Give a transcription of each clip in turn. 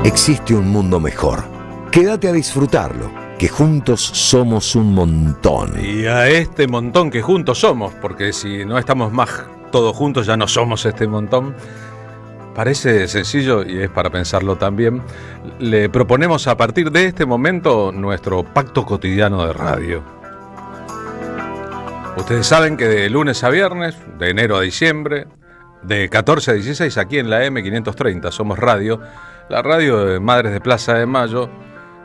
Existe un mundo mejor. Quédate a disfrutarlo, que juntos somos un montón. Y a este montón que juntos somos, porque si no estamos más todos juntos ya no somos este montón. Parece sencillo y es para pensarlo también. Le proponemos a partir de este momento nuestro pacto cotidiano de radio. Ustedes saben que de lunes a viernes, de enero a diciembre, de 14 a 16 aquí en la M530 Somos Radio, la radio de Madres de Plaza de Mayo,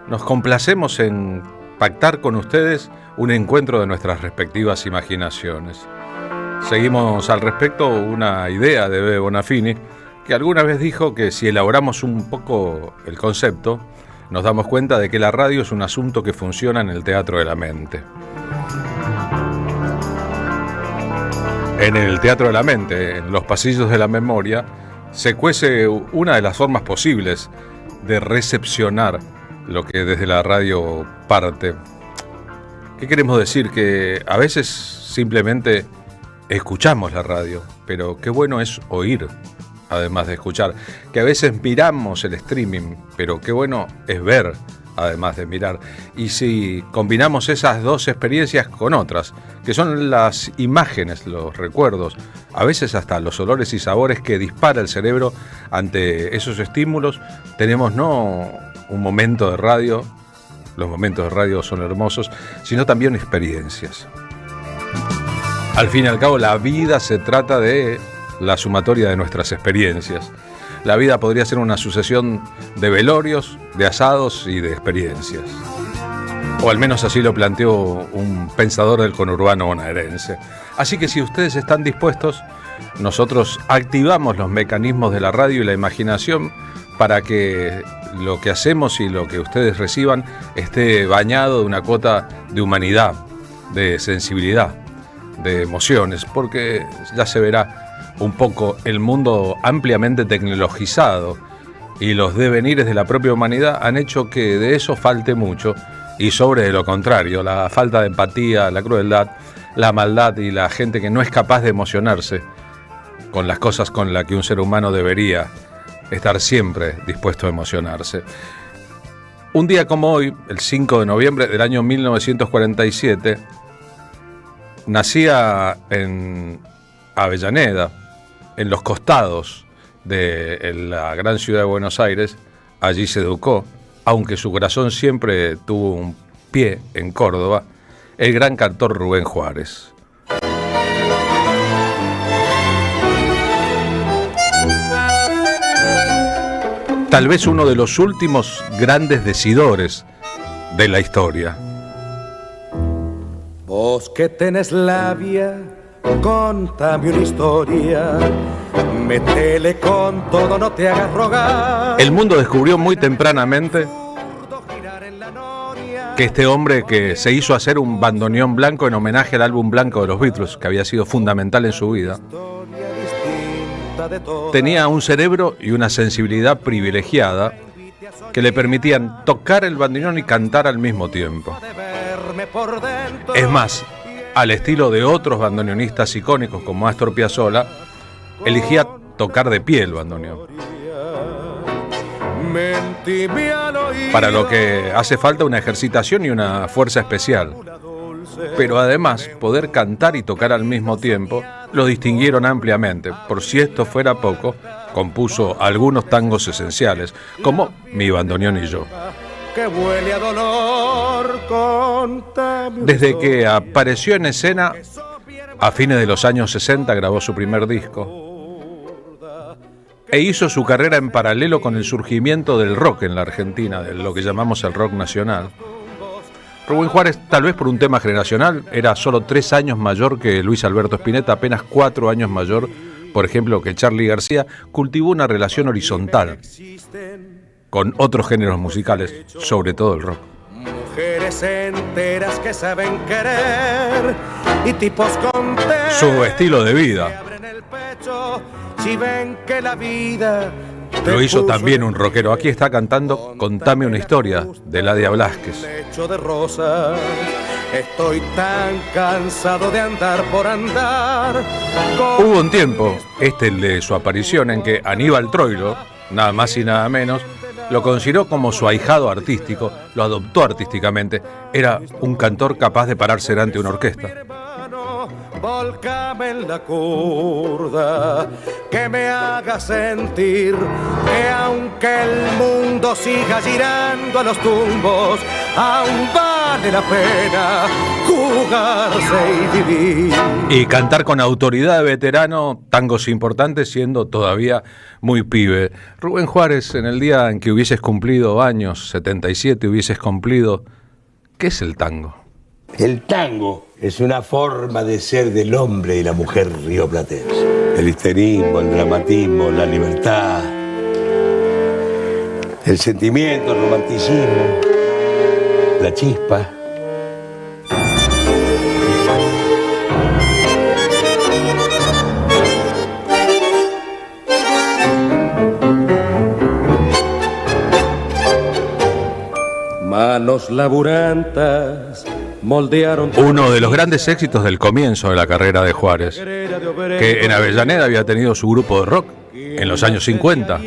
nos complacemos en pactar con ustedes un encuentro de nuestras respectivas imaginaciones. Seguimos al respecto una idea de Bebe Bonafini, que alguna vez dijo que si elaboramos un poco el concepto, nos damos cuenta de que la radio es un asunto que funciona en el teatro de la mente. En el teatro de la mente, en los pasillos de la memoria, se cuece una de las formas posibles de recepcionar lo que desde la radio parte. ¿Qué queremos decir? Que a veces simplemente escuchamos la radio, pero qué bueno es oír, además de escuchar. Que a veces miramos el streaming, pero qué bueno es ver, además de mirar. Y si combinamos esas dos experiencias con otras, que son las imágenes, los recuerdos, a veces hasta los olores y sabores que dispara el cerebro ante esos estímulos, tenemos no un momento de radio, los momentos de radio son hermosos, sino también experiencias. Al fin y al cabo, la vida se trata de la sumatoria de nuestras experiencias. La vida podría ser una sucesión de velorios, de asados y de experiencias. O al menos así lo planteó un pensador del conurbano bonaerense. Así que si ustedes están dispuestos, nosotros activamos los mecanismos de la radio y la imaginación para que lo que hacemos y lo que ustedes reciban esté bañado de una cuota de humanidad, de sensibilidad, de emociones, porque ya se verá un poco el mundo ampliamente tecnologizado y los devenires de la propia humanidad han hecho que de eso falte mucho y sobre de lo contrario, la falta de empatía, la crueldad, la maldad y la gente que no es capaz de emocionarse con las cosas con las que un ser humano debería estar siempre dispuesto a emocionarse. Un día como hoy, el 5 de noviembre del año 1947, nacía en Avellaneda, en los costados de la gran ciudad de Buenos Aires. Allí se educó, aunque su corazón siempre tuvo un pie en Córdoba, el gran cantor Rubén Juárez. Tal vez uno de los últimos grandes decidores de la historia. Vos que tenés labia, contame una historia, métele con todo, no te hagas rogar. El mundo descubrió muy tempranamente que este hombre que se hizo hacer un bandoneón blanco en homenaje al álbum blanco de los Beatles, que había sido fundamental en su vida, tenía un cerebro y una sensibilidad privilegiada que le permitían tocar el bandoneón y cantar al mismo tiempo. Es más, al estilo de otros bandoneonistas icónicos como Astor Piazzolla, elegía tocar de pie el bandoneón. Para lo que hace falta una ejercitación y una fuerza especial. Pero además, poder cantar y tocar al mismo tiempo lo distinguieron ampliamente. Por si esto fuera poco, compuso algunos tangos esenciales, como Mi bandoneón y yo. Desde que apareció en escena, a fines de los años 60 grabó su primer disco e hizo su carrera en paralelo con el surgimiento del rock en la Argentina, de lo que llamamos el rock nacional. Rubén Juárez, tal vez por un tema generacional, era solo 3 años mayor que Luis Alberto Spinetta, apenas 4 años mayor, por ejemplo, que Charly García. Cultivó una relación horizontal con otros géneros musicales, sobre todo el rock. Mujeres enteras que saben querer y tipos contentos. Su estilo de vida si ven que la vida lo hizo también un rockero. Aquí está cantando Contame una historia, de Ladia Blasquez. De rosas. Estoy tan cansado de andar por andar. Hubo un tiempo, el de su aparición, en que Aníbal Troilo, nada más y nada menos, lo consideró como su ahijado artístico, lo adoptó artísticamente. Era un cantor capaz de pararse delante de una orquesta. Volcame en la curda, que me haga sentir que aunque el mundo siga girando a los tumbos, aún vale la pena jugarse y vivir. Y cantar con autoridad de veterano tangos importantes siendo todavía muy pibe. Rubén Juárez, en el día en que hubieses cumplido años, 77, hubieses cumplido, ¿qué es el tango? El tango es una forma de ser del hombre y la mujer rioplatense. El histerismo, el dramatismo, la libertad, el sentimiento, el romanticismo, la chispa. Manos laburantas moldearon. Uno de los grandes éxitos del comienzo de la carrera de Juárez, que en Avellaneda había tenido su grupo de rock en los años 50,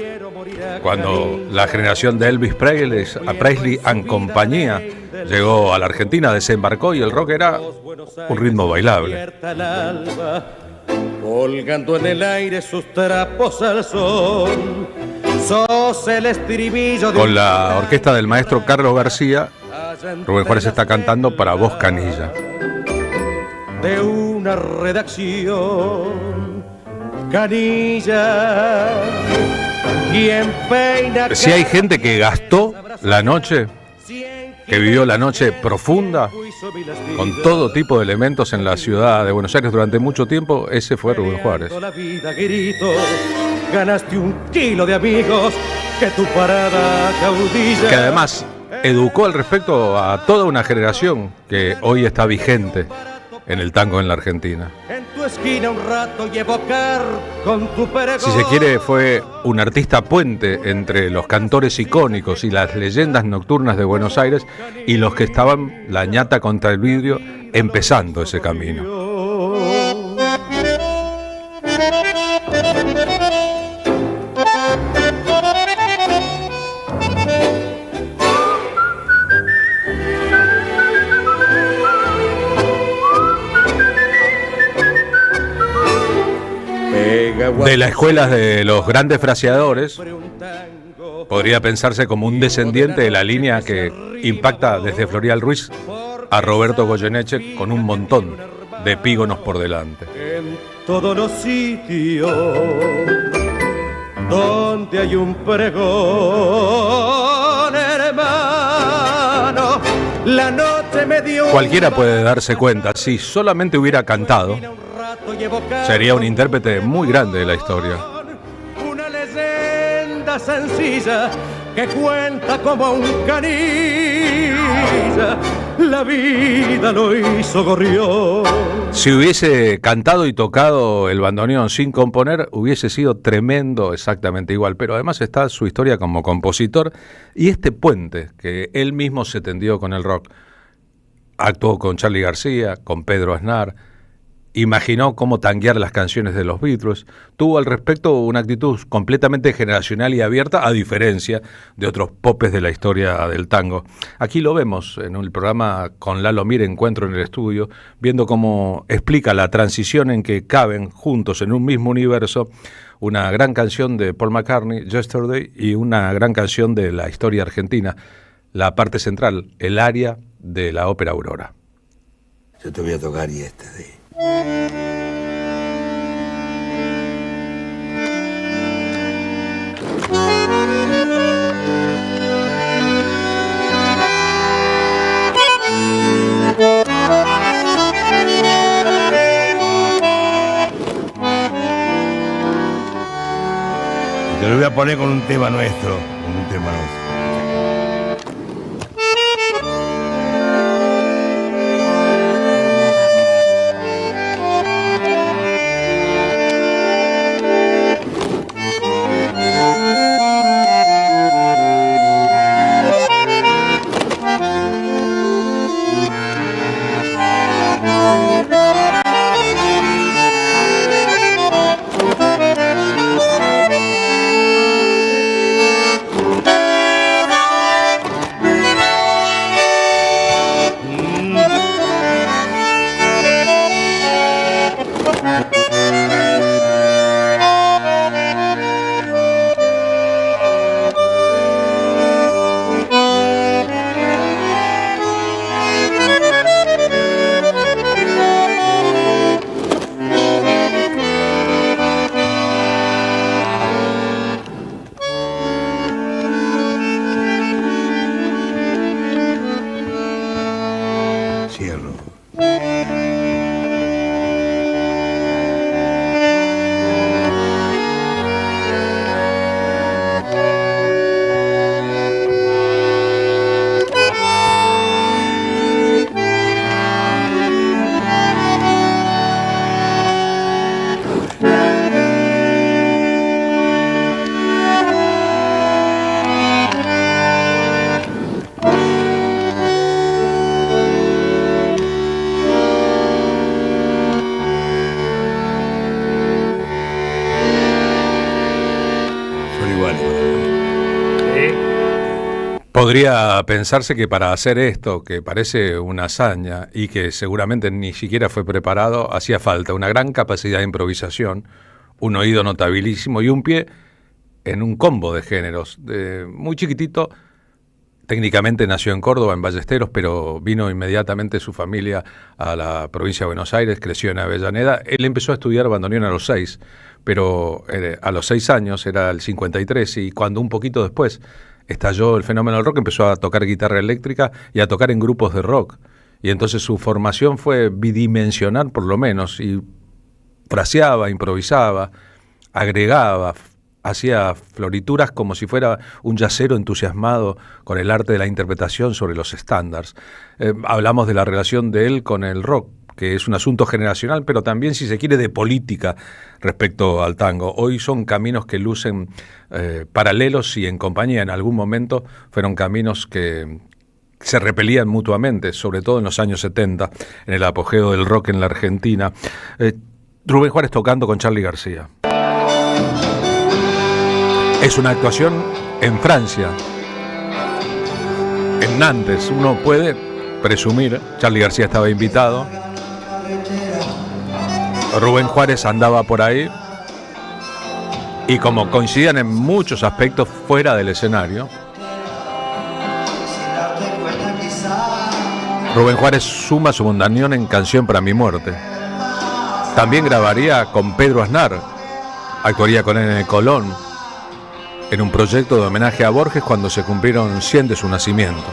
cuando la generación de Elvis Presley and compañía llegó a la Argentina, desembarcó y el rock era un ritmo bailable. Colgando en el aire sus trapos al sol, sos el estribillo de con la orquesta del maestro Carlos García. Rubén Juárez está cantando para voz canilla. De una redacción canilla. Quien peina. Si hay gente que gastó la noche, que vivió la noche profunda, con todo tipo de elementos en la ciudad de Buenos Aires durante mucho tiempo, ese fue Rubén Juárez. La vida, gritos, ganaste un kilo de amigos que tu parada caudilla. Que además educó al respecto a toda una generación que hoy está vigente en el tango en la Argentina. En tu esquina un rato y evocar con tu pregón. Si se quiere, fue un artista puente entre los cantores icónicos y las leyendas nocturnas de Buenos Aires y los que estaban la ñata contra el vidrio empezando ese camino. De la escuela de los grandes fraseadores, podría pensarse como un descendiente de la línea que impacta desde Florial Ruiz a Roberto Goyeneche con un montón de epígonos por delante. En todos los sitios donde hay un pregón, hermano, la noche me dio. Cualquiera puede darse cuenta, si solamente hubiera cantado, sería un intérprete muy grande de la historia. Una leyenda sencilla que cuenta como un canilla. La vida lo hizo gorrión. Si hubiese cantado y tocado el bandoneón sin componer, hubiese sido tremendo, exactamente igual. Pero además está su historia como compositor y este puente que él mismo se tendió con el rock. Actuó con Charly García, con Pedro Aznar. Imaginó cómo tanguear las canciones de los Beatles. Tuvo al respecto una actitud completamente generacional y abierta, a diferencia de otros popes de la historia del tango. Aquí lo vemos en el programa con Lalo Mir, Encuentro en el Estudio, viendo cómo explica la transición en que caben juntos en un mismo universo una gran canción de Paul McCartney, Yesterday, y una gran canción de la historia argentina, la parte central, el aria de la ópera Aurora. Yo te voy a tocar Yesterday. Te lo voy a poner con un tema nuestro, Podría pensarse que para hacer esto, que parece una hazaña y que seguramente ni siquiera fue preparado, hacía falta una gran capacidad de improvisación, un oído notabilísimo y un pie en un combo de géneros. Muy chiquitito, técnicamente nació en Córdoba, en Ballesteros, pero vino inmediatamente su familia a la provincia de Buenos Aires, creció en Avellaneda. Él empezó a estudiar bandoneón a los 6, pero a los 6 años, era el 53, y cuando un poquito después estalló el fenómeno del rock, empezó a tocar guitarra eléctrica y a tocar en grupos de rock. Y entonces su formación fue bidimensional por lo menos, y fraseaba, improvisaba, agregaba, hacía florituras como si fuera un yacero entusiasmado con el arte de la interpretación sobre los estándares. Hablamos de la relación de él con el rock, que es un asunto generacional, pero también, si se quiere, de política respecto al tango. Hoy son caminos que lucen paralelos y en compañía. En algún momento fueron caminos que se repelían mutuamente, sobre todo en los años 70, en el apogeo del rock en la Argentina. Rubén Juárez tocando con Charly García. Es una actuación en Francia, en Nantes. Uno puede presumir, Charly García estaba invitado, Rubén Juárez andaba por ahí, y como coincidían en muchos aspectos fuera del escenario, Rubén Juárez suma su bandoneón en Canción para mi muerte. También grabaría con Pedro Aznar, actuaría con él en el Colón, en un proyecto de homenaje a Borges cuando se cumplieron 100 de su nacimiento.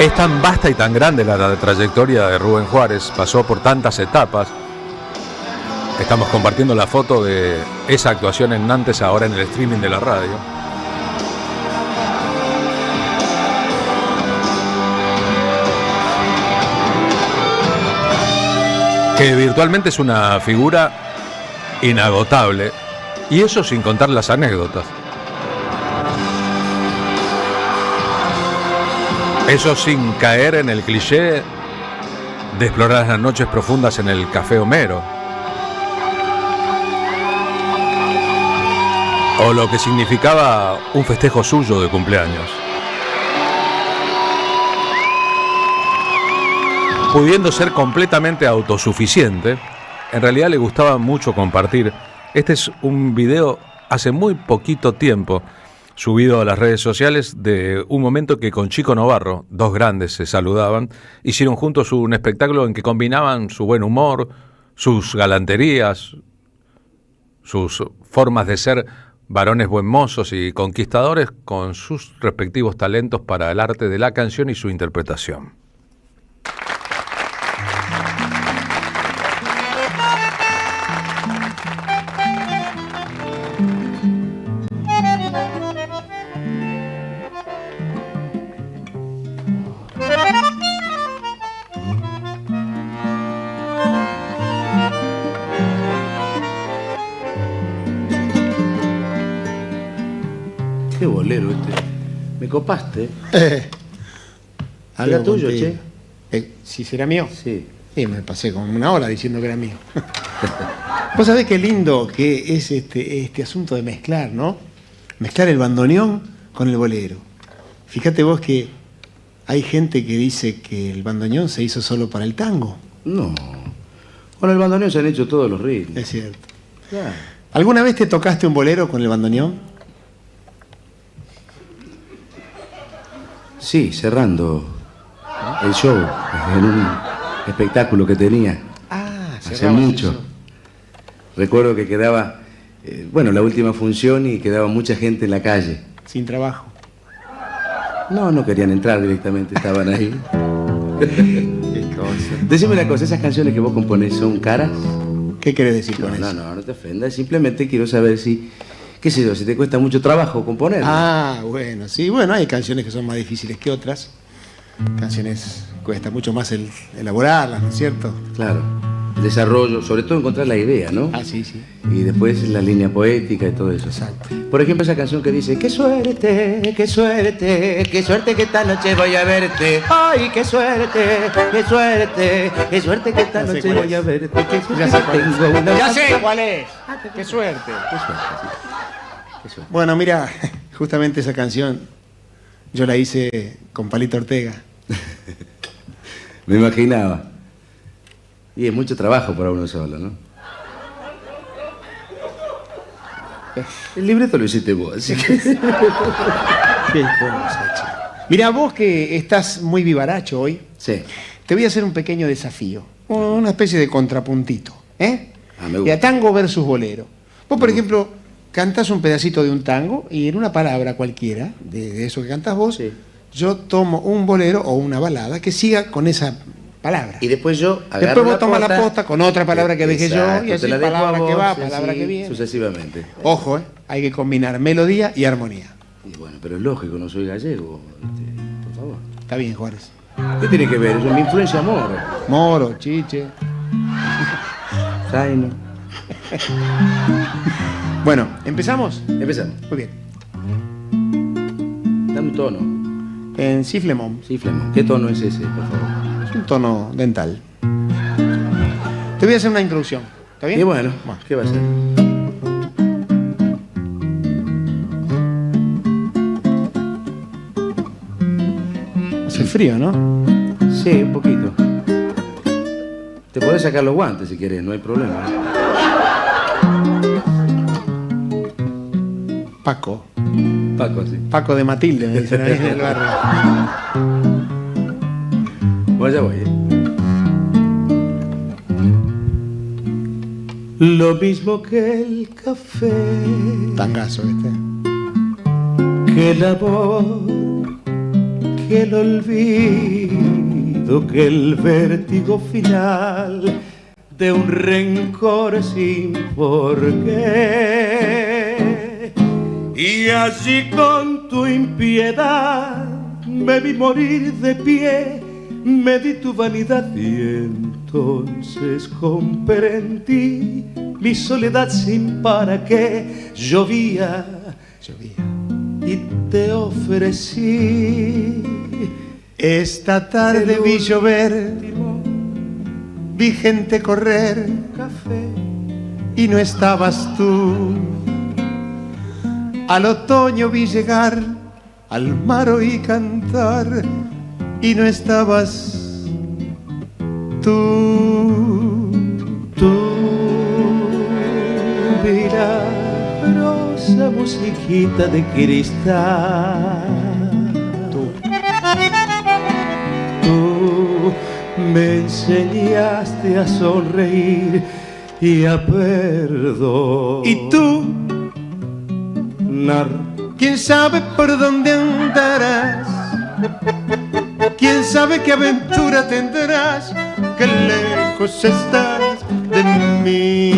Es tan vasta y tan grande la trayectoria de Rubén Juárez, pasó por tantas etapas. Estamos compartiendo la foto de esa actuación en Nantes ahora en el streaming de la radio. Que virtualmente es una figura inagotable, y eso sin contar las anécdotas. Eso sin caer en el cliché de explorar las noches profundas en el Café Homero. O lo que significaba un festejo suyo de cumpleaños. Pudiendo ser completamente autosuficiente, en realidad le gustaba mucho compartir. Este es un video hace muy poquito tiempo, subido a las redes sociales, de un momento que con Chico Novarro, dos grandes, se saludaban, hicieron juntos un espectáculo en que combinaban su buen humor, sus galanterías, sus formas de ser varones buen mozos y conquistadores, con sus respectivos talentos para el arte de la canción y su interpretación. Qué bolero este. Me copaste. ¿Era tuyo, che? ¿Si será mío? Sí. Y me pasé como una hora diciendo que era mío. Vos sabés qué lindo que es este asunto de mezclar, ¿no? Mezclar el bandoneón con el bolero. Fíjate vos que hay gente que dice que el bandoneón se hizo solo para el tango. No. Con el bandoneón se han hecho todos los ritmos. Es cierto. Claro. ¿Alguna vez te tocaste un bolero con el bandoneón? Sí, cerrando el show en un espectáculo que tenía hace mucho. Recuerdo que quedaba, la última función, y quedaba mucha gente en la calle. Sin trabajo. No querían entrar directamente, estaban ahí. Qué cosa. Decime una cosa, ¿esas canciones que vos componés son caras? ¿Qué querés decir con eso? No te ofendas, simplemente quiero saber si qué sé yo, si te cuesta mucho trabajo componer. Ah, bueno, sí, bueno, hay canciones que son más difíciles que otras. Canciones cuesta mucho más elaborarlas, ¿no es cierto? Claro. El desarrollo, sobre todo encontrar la idea, ¿no? Ah, sí, sí. Y después la línea poética y todo eso. Exacto. Por ejemplo, esa canción que dice: qué suerte, qué suerte, qué suerte que esta noche voy a verte. Ay, qué suerte, qué suerte, qué suerte que esta Ya sé noche cuál voy a es. verte. Qué suerte Ya sé que cuál es. tengo una Ya sé cuál es. Qué suerte. Qué suerte, sí. Qué suerte. Bueno, mira, justamente esa canción yo la hice con Palito Ortega. Me imaginaba. Y es mucho trabajo para uno solo, ¿no? El libreto lo hiciste vos, así que... Qué cosa, che. Mira, vos que estás muy vivaracho hoy, Sí. te voy a hacer un pequeño desafío. Una especie de contrapuntito. ¿Eh? Ah, me gusta. Mira, tango versus bolero. Vos, por ejemplo, cantás un pedacito de un tango y en una palabra cualquiera, de eso que cantás vos, Sí. yo tomo un bolero o una balada que siga con esa palabra. Y después yo agarro Después vos tomás la posta con otra palabra que dejé yo Exacto, y así te la dejo palabra a vos, que va, y palabra así que viene. sucesivamente. Ojo, hay que combinar melodía y armonía. Y bueno, pero es lógico, no soy gallego, por favor. Está bien, Juárez. ¿Qué tiene que ver? Eso es mi influencia moro. Moro, chiche. Zaino. Bueno, ¿empezamos? Empezamos. Muy bien. Dame un tono. En si flemón. Sí, Flemón. ¿Qué tono es ese, por favor? Es un tono dental. Te voy a hacer una introducción. ¿Está bien? Y bueno, ¿qué va a ser? Hace frío, ¿no? Sí, un poquito. Te podés sacar los guantes si querés, no hay problema. Paco. Paco, sí. Paco de Matilde, me dicen ahí en el barrio. Bueno, ya voy, Lo mismo que el café, Tangazo este. que el amor, que el olvido, que el vértigo final de un rencor sin porqué. Y así con tu impiedad me vi morir de pie, me di tu vanidad y entonces comprendí mi soledad sin para qué. Llovía y te ofrecí. Esta tarde vi llover, vi gente correr Café. y no estabas tú. Al otoño vi llegar, al mar oí cantar y no estabas tú. Tu milagrosa musiquita de cristal. Tú me enseñaste a sonreír y a perdonar. Y tú, quién sabe por dónde andarás, quién sabe qué aventura tendrás, qué lejos estás de mí.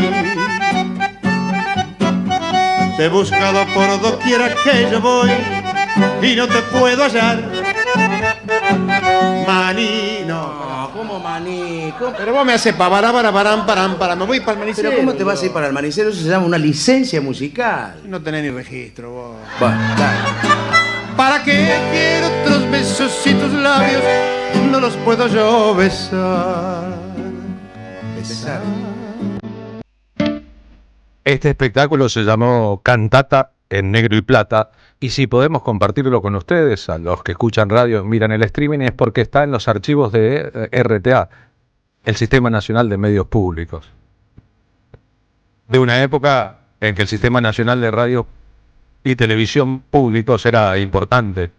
Te he buscado por doquiera que yo voy y no te puedo hallar. Manino. ¿Cómo maní? Pero vos me haces para, me voy para el manicero. Pero ¿cómo te vas a ir para el manicero? Eso se llama una licencia musical. No tenés ni registro vos. Bueno, dale. ¿Para qué quiero otros besos y tus labios? No los puedo yo besar. Besar. Este espectáculo se llamó Cantata en Negro y Plata, y si podemos compartirlo con ustedes, a los que escuchan radio, miran el streaming, es porque está en los archivos de RTA, el Sistema Nacional de Medios Públicos. De una época en que el Sistema Nacional de Radio y Televisión Públicos era importante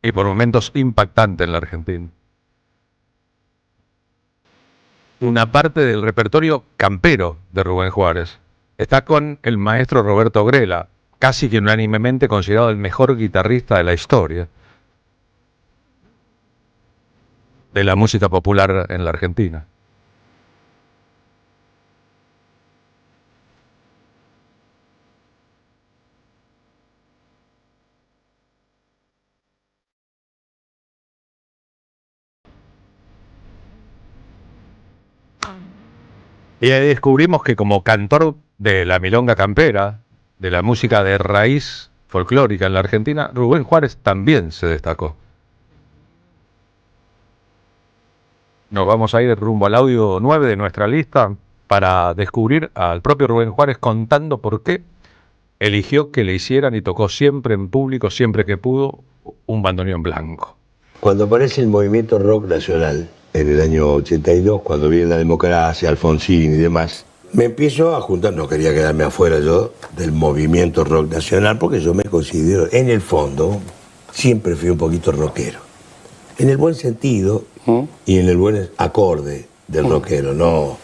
y por momentos impactante en la Argentina. Una parte del repertorio campero de Rubén Juárez está con el maestro Roberto Grela, casi que unánimemente considerado el mejor guitarrista de la historia de la música popular en la Argentina. Y ahí descubrimos que como cantor de la milonga campera, de la música de raíz folclórica en la Argentina, Rubén Juárez también se destacó. Nos vamos a ir rumbo al audio 9 de nuestra lista para descubrir al propio Rubén Juárez contando por qué eligió que le hicieran y tocó siempre en público, siempre que pudo, un bandoneón blanco. Cuando aparece el movimiento rock nacional, en el año 82, cuando viene la democracia, Alfonsín y demás, me empiezo a juntar, no quería quedarme afuera yo del movimiento rock nacional, porque yo me considero, en el fondo, siempre fui un poquito rockero. En el buen sentido y en el buen acorde del rockero, no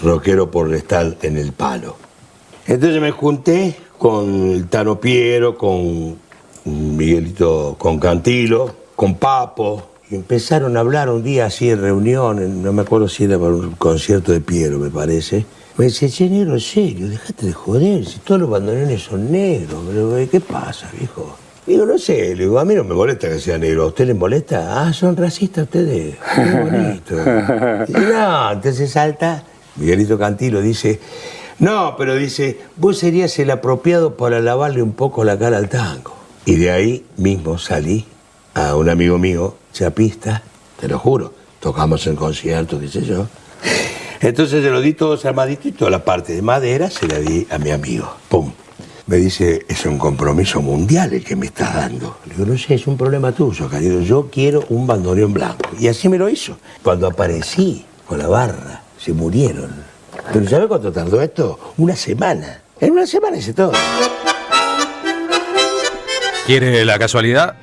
rockero por estar en el palo. Entonces me junté con el Tano Piero, con Miguelito, con Cantilo, con Papo, y empezaron a hablar un día así en reunión, no me acuerdo si era para un concierto de Piero, me parece. Me dice, che, negro, en serio, dejate de joder, si todos los bandoneones son negros, pero ¿qué pasa, viejo? Digo, no sé, le digo, a mí no me molesta que sea negro, ¿a usted les molesta? Ah, son racistas ustedes, qué bonito. Dice, no, entonces salta, Miguelito Cantilo dice, no, pero dice, vos serías el apropiado para lavarle un poco la cara al tango. Y de ahí mismo salí a un amigo mío, chapista, te lo juro, tocamos en conciertos, qué sé yo. Entonces se lo di todo armadito y toda la parte de madera se la di a mi amigo. ¡Pum! Me dice, es un compromiso mundial el que me estás dando. Le digo, no sé, es un problema tuyo, querido. Yo quiero un bandoneón blanco. Y así me lo hizo. Cuando aparecí con la barra, se murieron. ¿Pero sabes cuánto tardó esto? Una semana. En una semana hice todo. ¿Quiere la casualidad?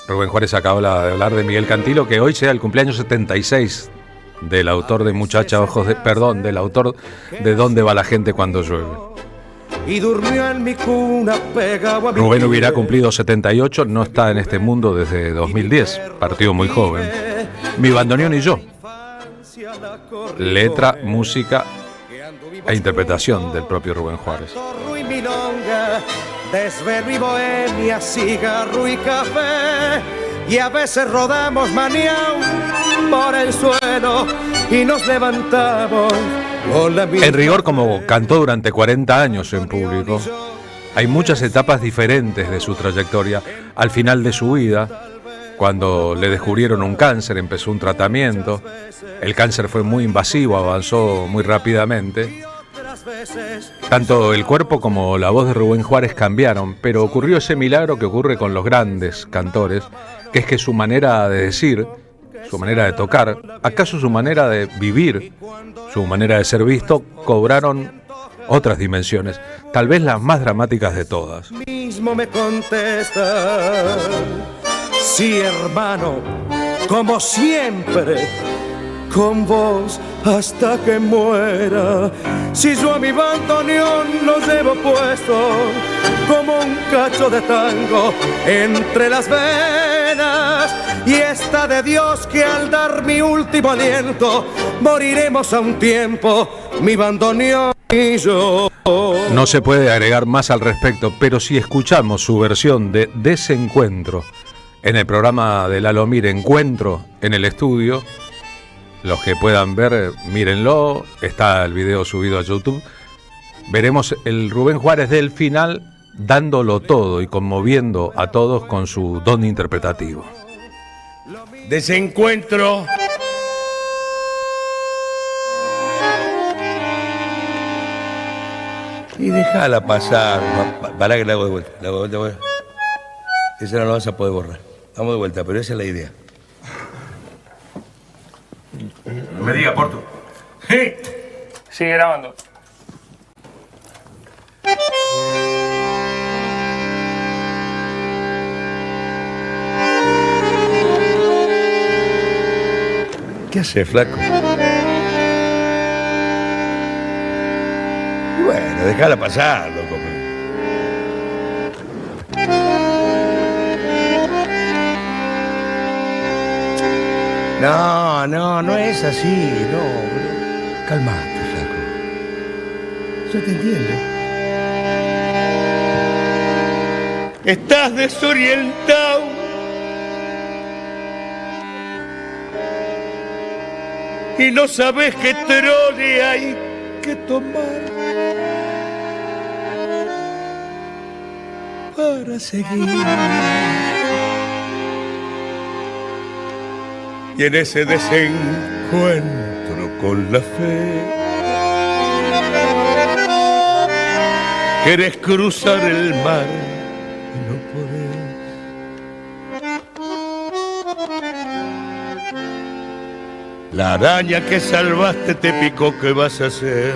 Rubén Juárez acaba de hablar de Miguel Cantilo, que hoy sea el cumpleaños 76 del autor de Muchacha Ojos de... Perdón, del autor de ¿Dónde va la gente cuando llueve? Y durmió en mi cuna pegado a mi Rubén hubiera cumplido 78, no está en este mundo desde 2010, partió muy joven. Mi bandoneón y yo. Letra, música e interpretación del propio Rubén Juárez. y milonga, desvelo y bohemia, cigarro y café. Y a veces rodamos maniao por el suelo y nos levantamos con la misma. En rigor, como cantó durante 40 años en público, hay muchas etapas diferentes de su trayectoria. Al final de su vida, cuando le descubrieron un cáncer, empezó un tratamiento. El cáncer fue muy invasivo, avanzó muy rápidamente. Tanto el cuerpo como la voz de Rubén Juárez cambiaron, pero ocurrió ese milagro que ocurre con los grandes cantores, que es que su manera de decir, su manera de tocar, acaso su manera de vivir, su manera de ser visto, cobraron otras dimensiones, tal vez las más dramáticas de todas. Mismo me contesta, sí, hermano, como siempre, con vos hasta que muera. Si yo a mi bandoneón lo llevo puesto como un cacho de tango entre las venas, y está de Dios que al dar mi último aliento moriremos a un tiempo, mi bandoneón y yo. No se puede agregar más al respecto, pero si escuchamos su versión de Desencuentro en el programa de Lalo Mir, Encuentro en el estudio, los que puedan ver, mírenlo, está el video subido a YouTube. Veremos el Rubén Juárez del final dándolo todo y conmoviendo a todos con su don interpretativo. Desencuentro. Y déjala pasar. Pará que la hago de vuelta. La hago de vuelta. Esa no la vas a poder borrar. Vamos de vuelta, pero esa es la idea. No me diga, Porto. Sí. Sigue grabando. ¿Qué hace, flaco? Y bueno, déjala pasar, loco. No es así, no. Calmate, flaco. Yo te entiendo. Estás desorientado. y no sabes qué trole hay que tomar para seguir. Y en ese desencuentro con la fe, querés cruzar el mar y no podés. La araña que salvaste te picó, ¿qué vas a hacer?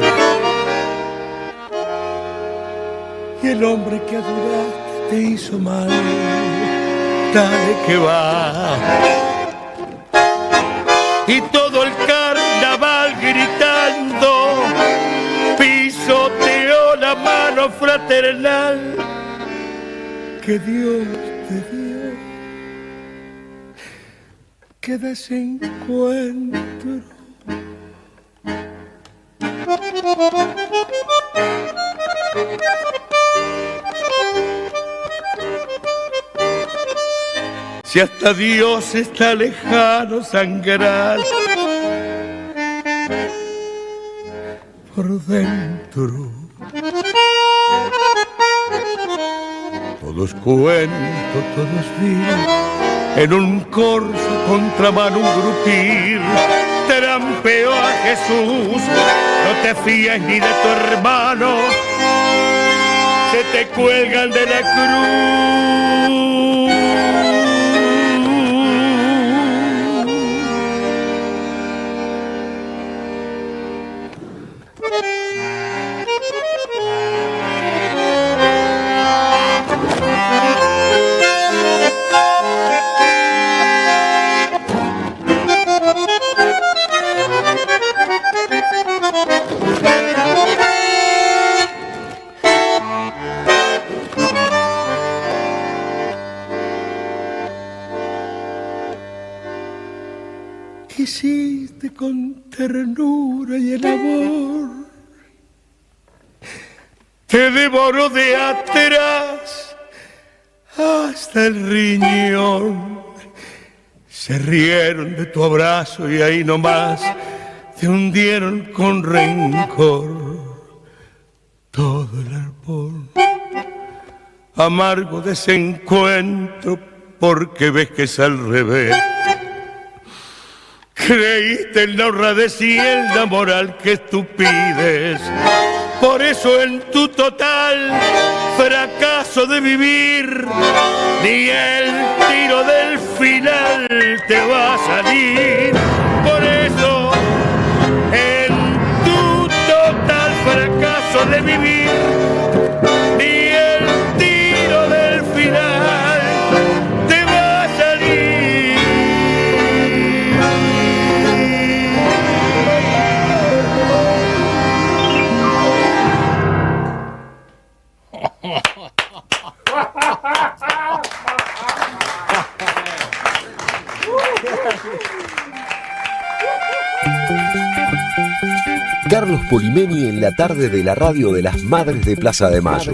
Y el hombre que ayudaste te hizo mal, dale que va. Y todo el carnaval gritando pisoteó la mano fraternal que Dios te dio. Qué desencuentro. Si hasta Dios está lejano, sangrar por dentro. Todo es cuento, todo es vil. En un corso contramano un grupir trampeó a Jesús. No te fíes ni de tu hermano, se te cuelgan de la cruz. Quisiste con ternura y el amor te devoró de atrás hasta el riñón. Se rieron de tu abrazo y ahí nomás te hundieron con rencor todo el árbol. Amargo desencuentro porque ves que es al revés. Creíste en la honradez y en la moral que tú pides. Por eso en tu total fracaso de vivir, ni el tiro del final te va a salir. Por eso en tu total fracaso de vivir, ni el tiro del final te va a salir. Carlos Polimeni en la tarde de la radio de las Madres de Plaza de Mayo.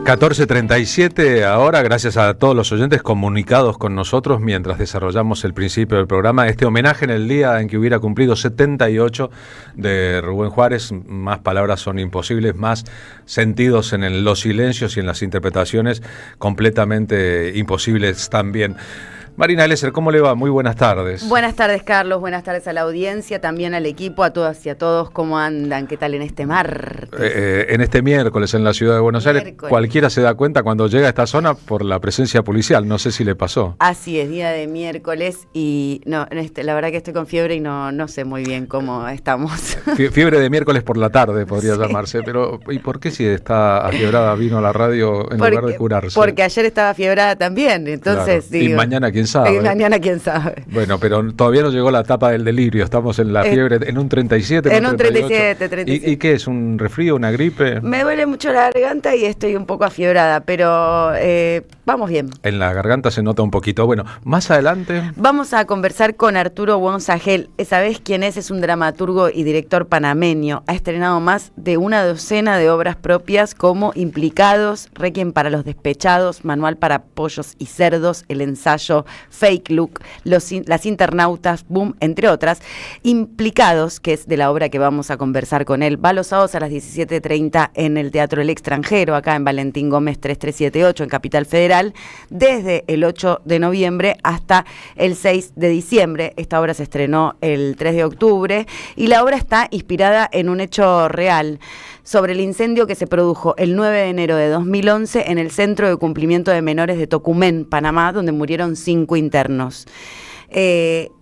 14:37 ahora, gracias a todos los oyentes comunicados con nosotros mientras desarrollamos el principio del programa. Este homenaje en el día en que hubiera cumplido 78 de Rubén Juárez. Más palabras son imposibles, más sentidos en los silencios y en las interpretaciones completamente imposibles también. Marina Lesser, ¿cómo le va? Muy buenas tardes. Buenas tardes, Carlos. Buenas tardes a la audiencia, también al equipo, a todas y a todos. ¿Cómo andan? ¿Qué tal en este martes? En este miércoles en la ciudad de Buenos Aires, cualquiera se da cuenta cuando llega a esta zona por la presencia policial. No sé si le pasó. Así es, día de miércoles y no, la verdad que estoy con fiebre y no sé muy bien cómo estamos. Fiebre de miércoles por la tarde podría llamarse, pero ¿y por qué si está afiebrada vino a la radio en lugar de curarse? Porque ayer estaba afiebrada también, entonces claro. Y mañana quién sabe. Mañana quién sabe. Bueno, pero todavía no llegó la etapa del delirio, estamos en la fiebre, en un 37, en un 37. ¿Y qué es? ¿Un resfrío, una gripe? Me duele mucho la garganta y estoy un poco afiebrada, pero Vamos bien. En la garganta se nota un poquito. Bueno, más adelante... Vamos a conversar con Arturo Wonsagel. ¿Sabés quién es? Es un dramaturgo y director panameño. Ha estrenado más de una docena de obras propias como Implicados, Requiem para los despechados, Manual para pollos y cerdos, El ensayo, Fake Look, Las internautas, Boom, entre otras. Implicados, que es de la obra que vamos a conversar con él, va los sábados a las 17:30 en el Teatro El Extranjero, acá en Valentín Gómez 3378, en Capital Federal, desde el 8 de noviembre hasta el 6 de diciembre. Esta obra se estrenó el 3 de octubre y la obra está inspirada en un hecho real sobre el incendio que se produjo el 9 de enero de 2011 en el Centro de Cumplimiento de Menores de Tocumen, Panamá, donde murieron 5 internos.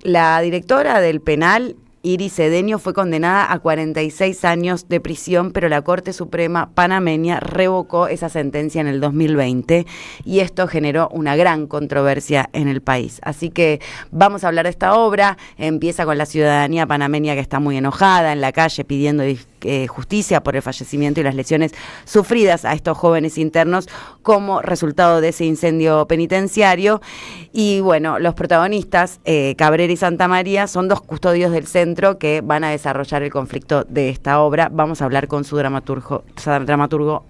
La directora del penal, Iris Cedeño, fue condenada a 46 años de prisión, pero la Corte Suprema panameña revocó esa sentencia en el 2020 y esto generó una gran controversia en el país. Así que vamos a hablar de esta obra. Empieza con la ciudadanía panameña, que está muy enojada en la calle pidiendo justicia por el fallecimiento y las lesiones sufridas a estos jóvenes internos como resultado de ese incendio penitenciario. Y bueno, los protagonistas, Cabrera y Santamaría, son 2 custodios del centro que van a desarrollar el conflicto de esta obra. Vamos a hablar con su dramaturgo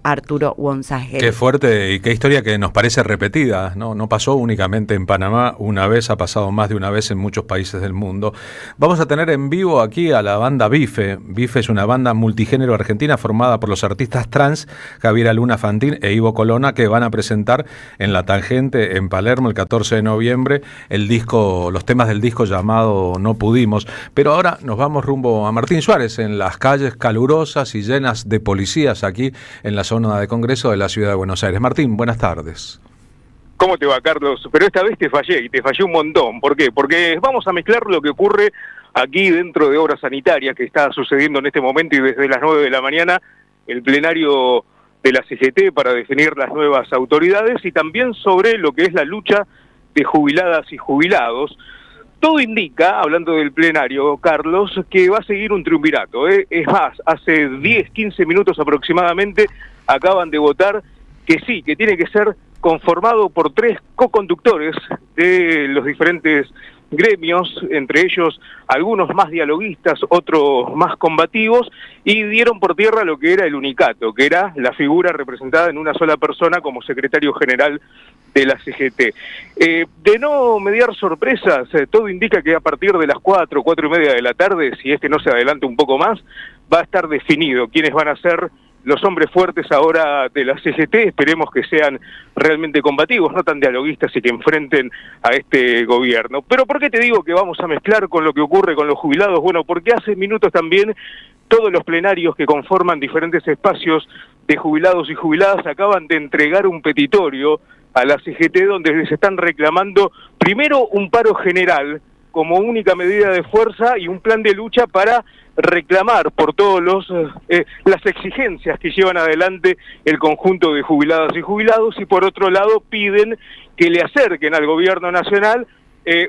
Arturo Wonsagel. Qué fuerte y qué historia que nos parece repetida, ¿no? No pasó únicamente en Panamá una vez, ha pasado más de una vez en muchos países del mundo. Vamos a tener en vivo aquí a la banda Bife. Bife es una banda multigénero argentina formada por los artistas trans Javiera Luna Fantín e Ivo Colonna, que van a presentar en La Tangente en Palermo el 14 de noviembre los temas del disco llamado No Pudimos. Pero ahora nos vamos rumbo a Martín Suárez, en las calles calurosas y llenas de policías aquí en la zona de Congreso de la ciudad de Buenos Aires. Martín, buenas tardes. ¿Cómo te va, Carlos? Pero esta vez te fallé, y te fallé un montón. ¿Por qué? Porque vamos a mezclar lo que ocurre aquí dentro de Obras Sanitarias, que está sucediendo en este momento, y desde las 9 de la mañana el plenario de la CGT para definir las nuevas autoridades, y también sobre lo que es la lucha de jubiladas y jubilados. Todo indica, hablando del plenario, Carlos, que va a seguir un triunvirato. Es más, hace 10, 15 minutos aproximadamente acaban de votar que sí, que tiene que ser conformado por 3 co-conductores de los diferentes gremios, entre ellos algunos más dialoguistas, otros más combativos, y dieron por tierra lo que era el unicato, que era la figura representada en una sola persona como secretario general de la CGT. De no mediar sorpresas, todo indica que a partir de las 4 y media de la tarde, si no se adelanta un poco más, va a estar definido quiénes van a ser los hombres fuertes ahora de la CGT. Esperemos que sean realmente combativos, no tan dialoguistas, y que enfrenten a este gobierno. Pero ¿por qué te digo que vamos a mezclar con lo que ocurre con los jubilados? Bueno, porque hace minutos también todos los plenarios que conforman diferentes espacios de jubilados y jubiladas acaban de entregar un petitorio a la CGT donde les están reclamando primero un paro general como única medida de fuerza y un plan de lucha para reclamar por todos las exigencias que llevan adelante el conjunto de jubiladas y jubilados, y por otro lado piden que le acerquen al gobierno nacional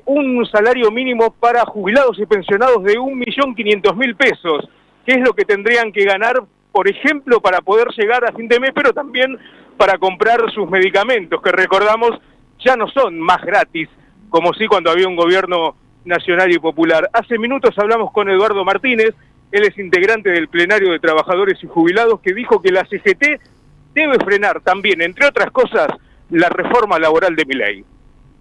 un salario mínimo para jubilados y pensionados de 1.500.000 pesos, que es lo que tendrían que ganar, por ejemplo, para poder llegar a fin de mes, pero también para comprar sus medicamentos, que recordamos ya no son más gratis, como sí cuando había un gobierno nacional y popular. Hace minutos hablamos con Eduardo Martínez, él es integrante del plenario de trabajadores y jubilados, que dijo que la CGT debe frenar también, entre otras cosas, la reforma laboral de Milei.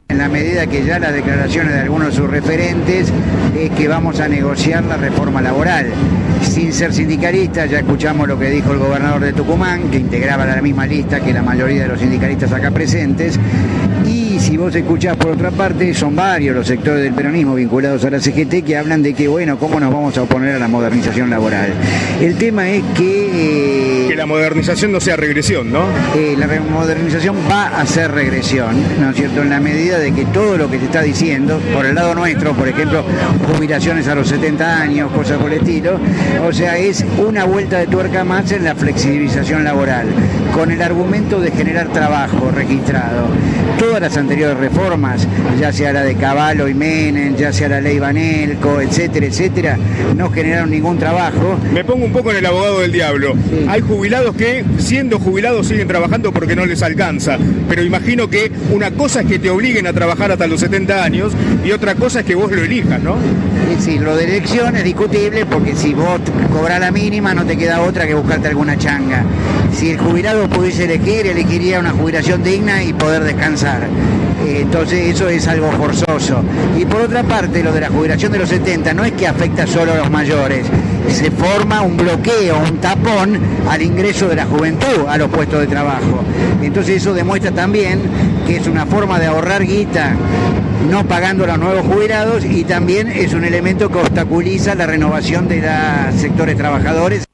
En la medida que ya las declaraciones de algunos de sus referentes es que vamos a negociar la reforma laboral. Sin ser sindicalista, ya escuchamos lo que dijo el gobernador de Tucumán, que integraba la misma lista que la mayoría de los sindicalistas acá presentes. Y si vos escuchás por otra parte, son varios los sectores del peronismo vinculados a la CGT que hablan de que, bueno, ¿cómo nos vamos a oponer a la modernización laboral? El tema es que la modernización no sea regresión, ¿no? La modernización va a ser regresión, ¿no es cierto? En la medida de que todo lo que se está diciendo, por el lado nuestro, por ejemplo, jubilaciones a los 70 años, cosas por el estilo, o sea, es una vuelta de tuerca más en la flexibilización laboral, con el argumento de generar trabajo registrado. Todas las anteriores reformas, ya sea la de Cavallo y Menem, ya sea la ley Banelco, etcétera, etcétera, no generaron ningún trabajo. Me pongo un poco en el abogado del diablo. Sí. Hay jubilados jubilados que, siendo jubilados, siguen trabajando porque no les alcanza. Pero imagino que una cosa es que te obliguen a trabajar hasta los 70 años y otra cosa es que vos lo elijas, ¿no? Sí, lo de elección es discutible porque si vos cobrás la mínima no te queda otra que buscarte alguna changa. Si el jubilado pudiese elegir, elegiría una jubilación digna y poder descansar. Entonces eso es algo forzoso. Y por otra parte, lo de la jubilación de los 70 no es que afecta solo a los mayores, se forma un bloqueo, un tapón al ingreso de la juventud a los puestos de trabajo. Entonces eso demuestra también que es una forma de ahorrar guita no pagando a los nuevos jubilados y también es un elemento que obstaculiza la renovación de los sectores trabajadores.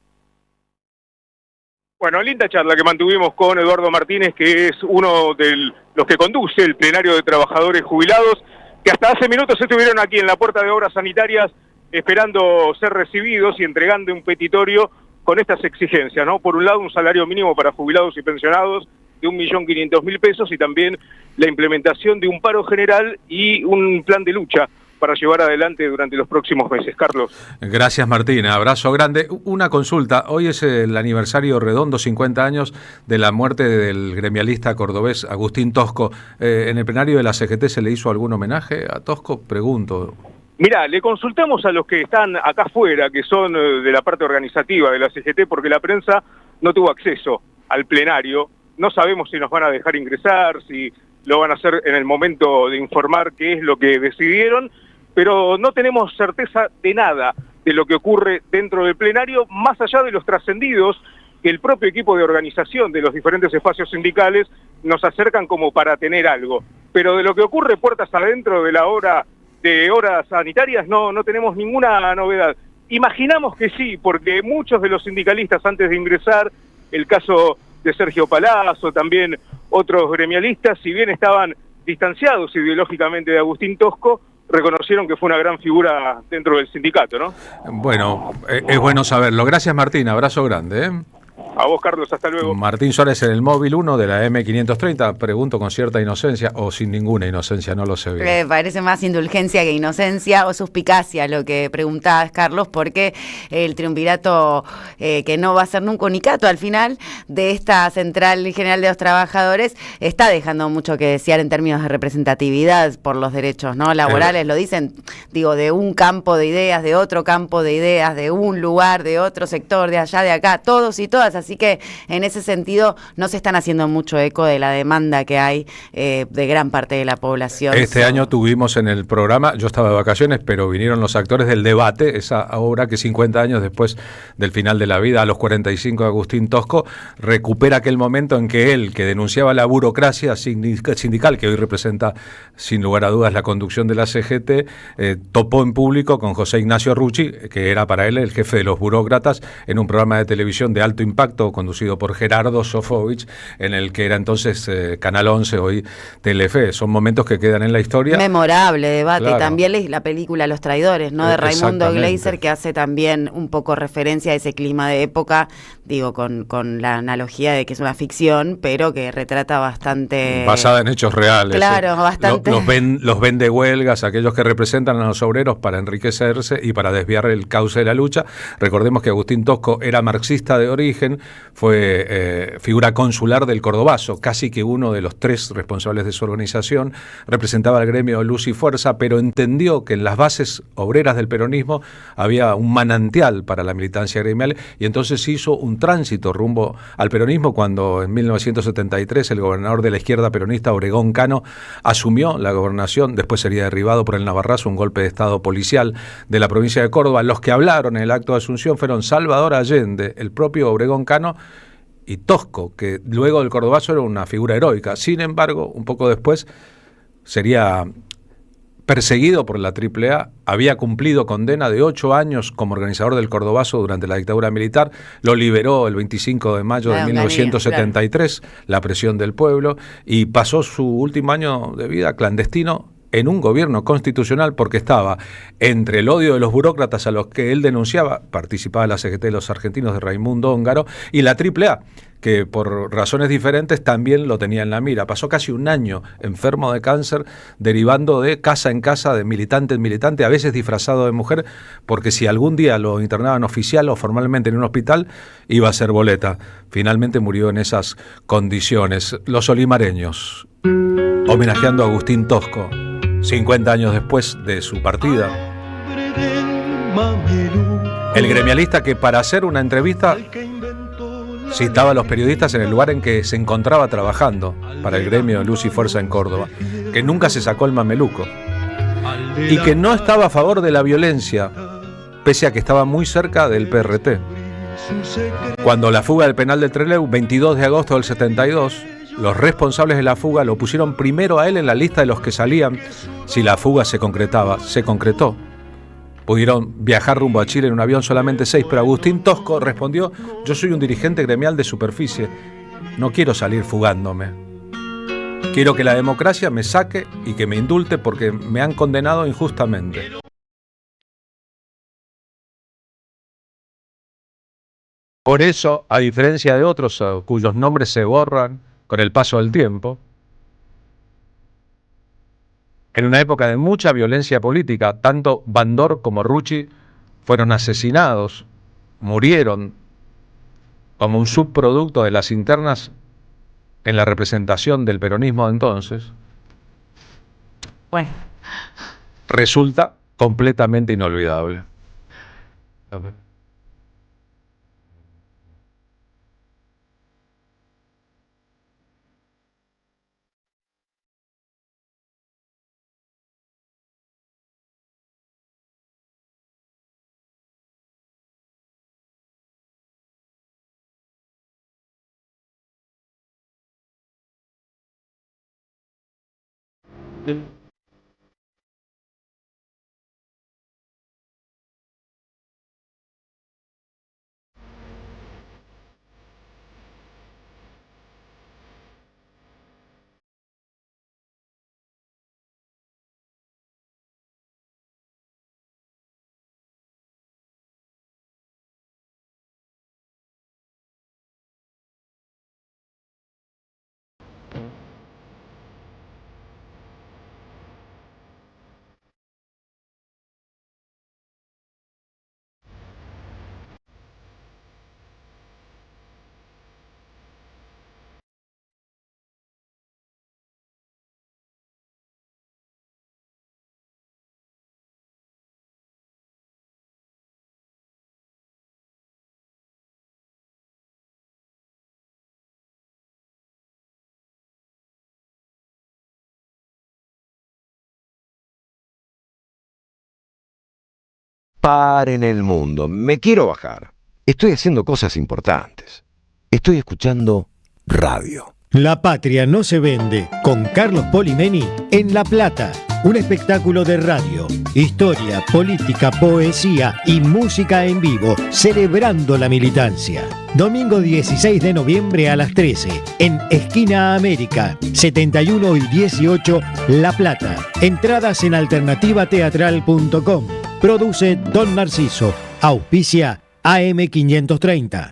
Bueno, linda charla que mantuvimos con Eduardo Martínez, que es uno de los que conduce el plenario de trabajadores jubilados, que hasta hace minutos estuvieron aquí en la puerta de Obras Sanitarias esperando ser recibidos y entregando un petitorio con estas exigencias, ¿no? Por un lado, un salario mínimo para jubilados y pensionados de 1.500.000 pesos y también la implementación de un paro general y un plan de lucha para llevar adelante durante los próximos meses. Carlos. Gracias, Martín. Abrazo grande. Una consulta. Hoy es el aniversario redondo, 50 años, de la muerte del gremialista cordobés Agustín Tosco. ¿En el plenario de la CGT se le hizo algún homenaje a Tosco? Pregunto. Mirá, le consultamos a los que están acá afuera, que son de la parte organizativa de la CGT, porque la prensa no tuvo acceso al plenario. No sabemos si nos van a dejar ingresar, si lo van a hacer en el momento de informar qué es lo que decidieron, pero no tenemos certeza de nada de lo que ocurre dentro del plenario, más allá de los trascendidos que el propio equipo de organización de los diferentes espacios sindicales nos acercan como para tener algo. Pero de lo que ocurre puertas adentro de la hora de Horas Sanitarias no tenemos ninguna novedad. Imaginamos que sí, porque muchos de los sindicalistas antes de ingresar, el caso de Sergio Palazzo, también otros gremialistas, si bien estaban distanciados ideológicamente de Agustín Tosco, reconocieron que fue una gran figura dentro del sindicato, ¿no? Bueno, es bueno saberlo. Gracias, Martín. Abrazo grande, ¿eh? A vos, Carlos, hasta luego. Martín Suárez en el móvil 1 de la M530. Pregunto con cierta inocencia o sin ninguna inocencia, no lo sé bien. Parece más indulgencia que inocencia o suspicacia lo que preguntabas, Carlos, porque el triunvirato, que no va a ser nunca unicato al final, de esta Central General de los Trabajadores, está dejando mucho que desear en términos de representatividad por los derechos, ¿no? Laborales, lo dicen, digo, de un campo de ideas, de otro campo de ideas, de un lugar, de otro sector, de allá, de acá, todos y todas. Así que en ese sentido no se están haciendo mucho eco de la demanda que hay de gran parte de la población. Este año tuvimos en el programa, yo estaba de vacaciones, pero vinieron los actores del Debate, esa obra que 50 años después del final de la vida, a los 45 de Agustín Tosco, recupera aquel momento en que él, que denunciaba la burocracia sindical, que hoy representa sin lugar a dudas la conducción de la CGT, topó en público con José Ignacio Rucci, que era para él el jefe de los burócratas, en un programa de televisión de alto impacto conducido por Gerardo Sofovich, en el que era entonces Canal 11, hoy Telefe. Son momentos que quedan en la historia. Memorable debate. Claro. También la película Los Traidores, ¿no? De Raimundo Gleiser, que hace también un poco referencia a ese clima de época, digo, con la analogía de que es una ficción, pero que retrata bastante... Basada en hechos reales. Claro, bastante. Los vendehuelgas, aquellos que representan a los obreros para enriquecerse y para desviar el cauce de la lucha. Recordemos que Agustín Tosco era marxista de origen, fue figura consular del Cordobazo, casi que uno de los 3 responsables de su organización, representaba al gremio Luz y Fuerza, pero entendió que en las bases obreras del peronismo había un manantial para la militancia gremial y entonces hizo un tránsito rumbo al peronismo cuando en 1973 el gobernador de la izquierda peronista, Obregón Cano, asumió la gobernación, después sería derribado por el Navarrazo, un golpe de estado policial de la provincia de Córdoba. Los que hablaron en el acto de asunción fueron Salvador Allende, el propio Obregón Cano y Tosco, que luego del Cordobazo era una figura heroica. Sin embargo, un poco después sería perseguido por la AAA, había cumplido condena de 8 años como organizador del Cordobazo durante la dictadura militar, lo liberó el 25 de mayo de 1973, claro. La presión del pueblo, y pasó su último año de vida clandestino en un gobierno constitucional porque estaba entre el odio de los burócratas a los que él denunciaba, participaba la CGT de los argentinos de Raimundo Ongaro, y la AAA, que por razones diferentes también lo tenía en la mira. Pasó casi un año enfermo de cáncer, derivando de casa en casa, de militante en militante, a veces disfrazado de mujer, porque si algún día lo internaban oficial o formalmente en un hospital, iba a ser boleta. Finalmente murió en esas condiciones. Los olimareños, homenajeando a Agustín Tosco, 50 años después de su partida. El gremialista que para hacer una entrevista citaba a los periodistas en el lugar en que se encontraba trabajando para el gremio de Luz y Fuerza en Córdoba, que nunca se sacó el mameluco y que no estaba a favor de la violencia, pese a que estaba muy cerca del PRT. Cuando la fuga del penal de Trelew, 22 de agosto del 72, los responsables de la fuga lo pusieron primero a él en la lista de los que salían si la fuga se concretaba. Se concretó. Pudieron viajar rumbo a Chile en un avión solamente 6, pero Agustín Tosco respondió: yo soy un dirigente gremial de superficie, no quiero salir fugándome. Quiero que la democracia me saque y que me indulte porque me han condenado injustamente. Por eso, a diferencia de otros cuyos nombres se borran con el paso del tiempo, en una época de mucha violencia política, tanto Bandor como Rucci fueron asesinados, murieron como un subproducto de las internas en la representación del peronismo de entonces. Bueno, resulta completamente inolvidable. Paren el mundo, me quiero bajar. Estoy haciendo cosas importantes. Estoy escuchando radio. La patria no se vende, con Carlos Polimeni en La Plata. Un espectáculo de radio, historia, política, poesía y música en vivo, celebrando la militancia. Domingo 16 de noviembre a las 13, en Esquina América, 71 y 18, La Plata. Entradas en alternativateatral.com. Produce Don Narciso. Auspicia AM530.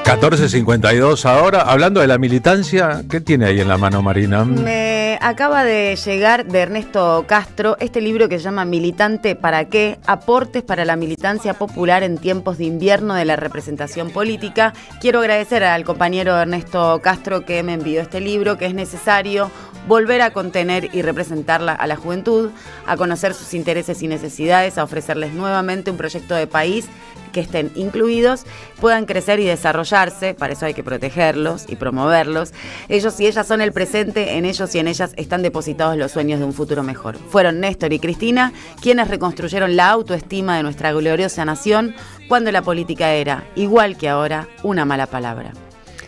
14:52 ahora. Hablando de la militancia, ¿qué tiene ahí en la mano, Marina? Me acaba de llegar de Ernesto Castro este libro que se llama Militante para qué, aportes para la militancia popular en tiempos de invierno de la representación política. Quiero agradecer al compañero Ernesto Castro que me envió este libro, que es necesario volver a contener y representarla a la juventud, a conocer sus intereses y necesidades, a ofrecerles nuevamente un proyecto de país que estén incluidos, puedan crecer y desarrollarse. Para eso hay que protegerlos y promoverlos. Ellos y ellas son el presente, en ellos y en ellas están depositados los sueños de un futuro mejor. Fueron Néstor y Cristina quienes reconstruyeron la autoestima de nuestra gloriosa nación cuando la política era, igual que ahora, una mala palabra.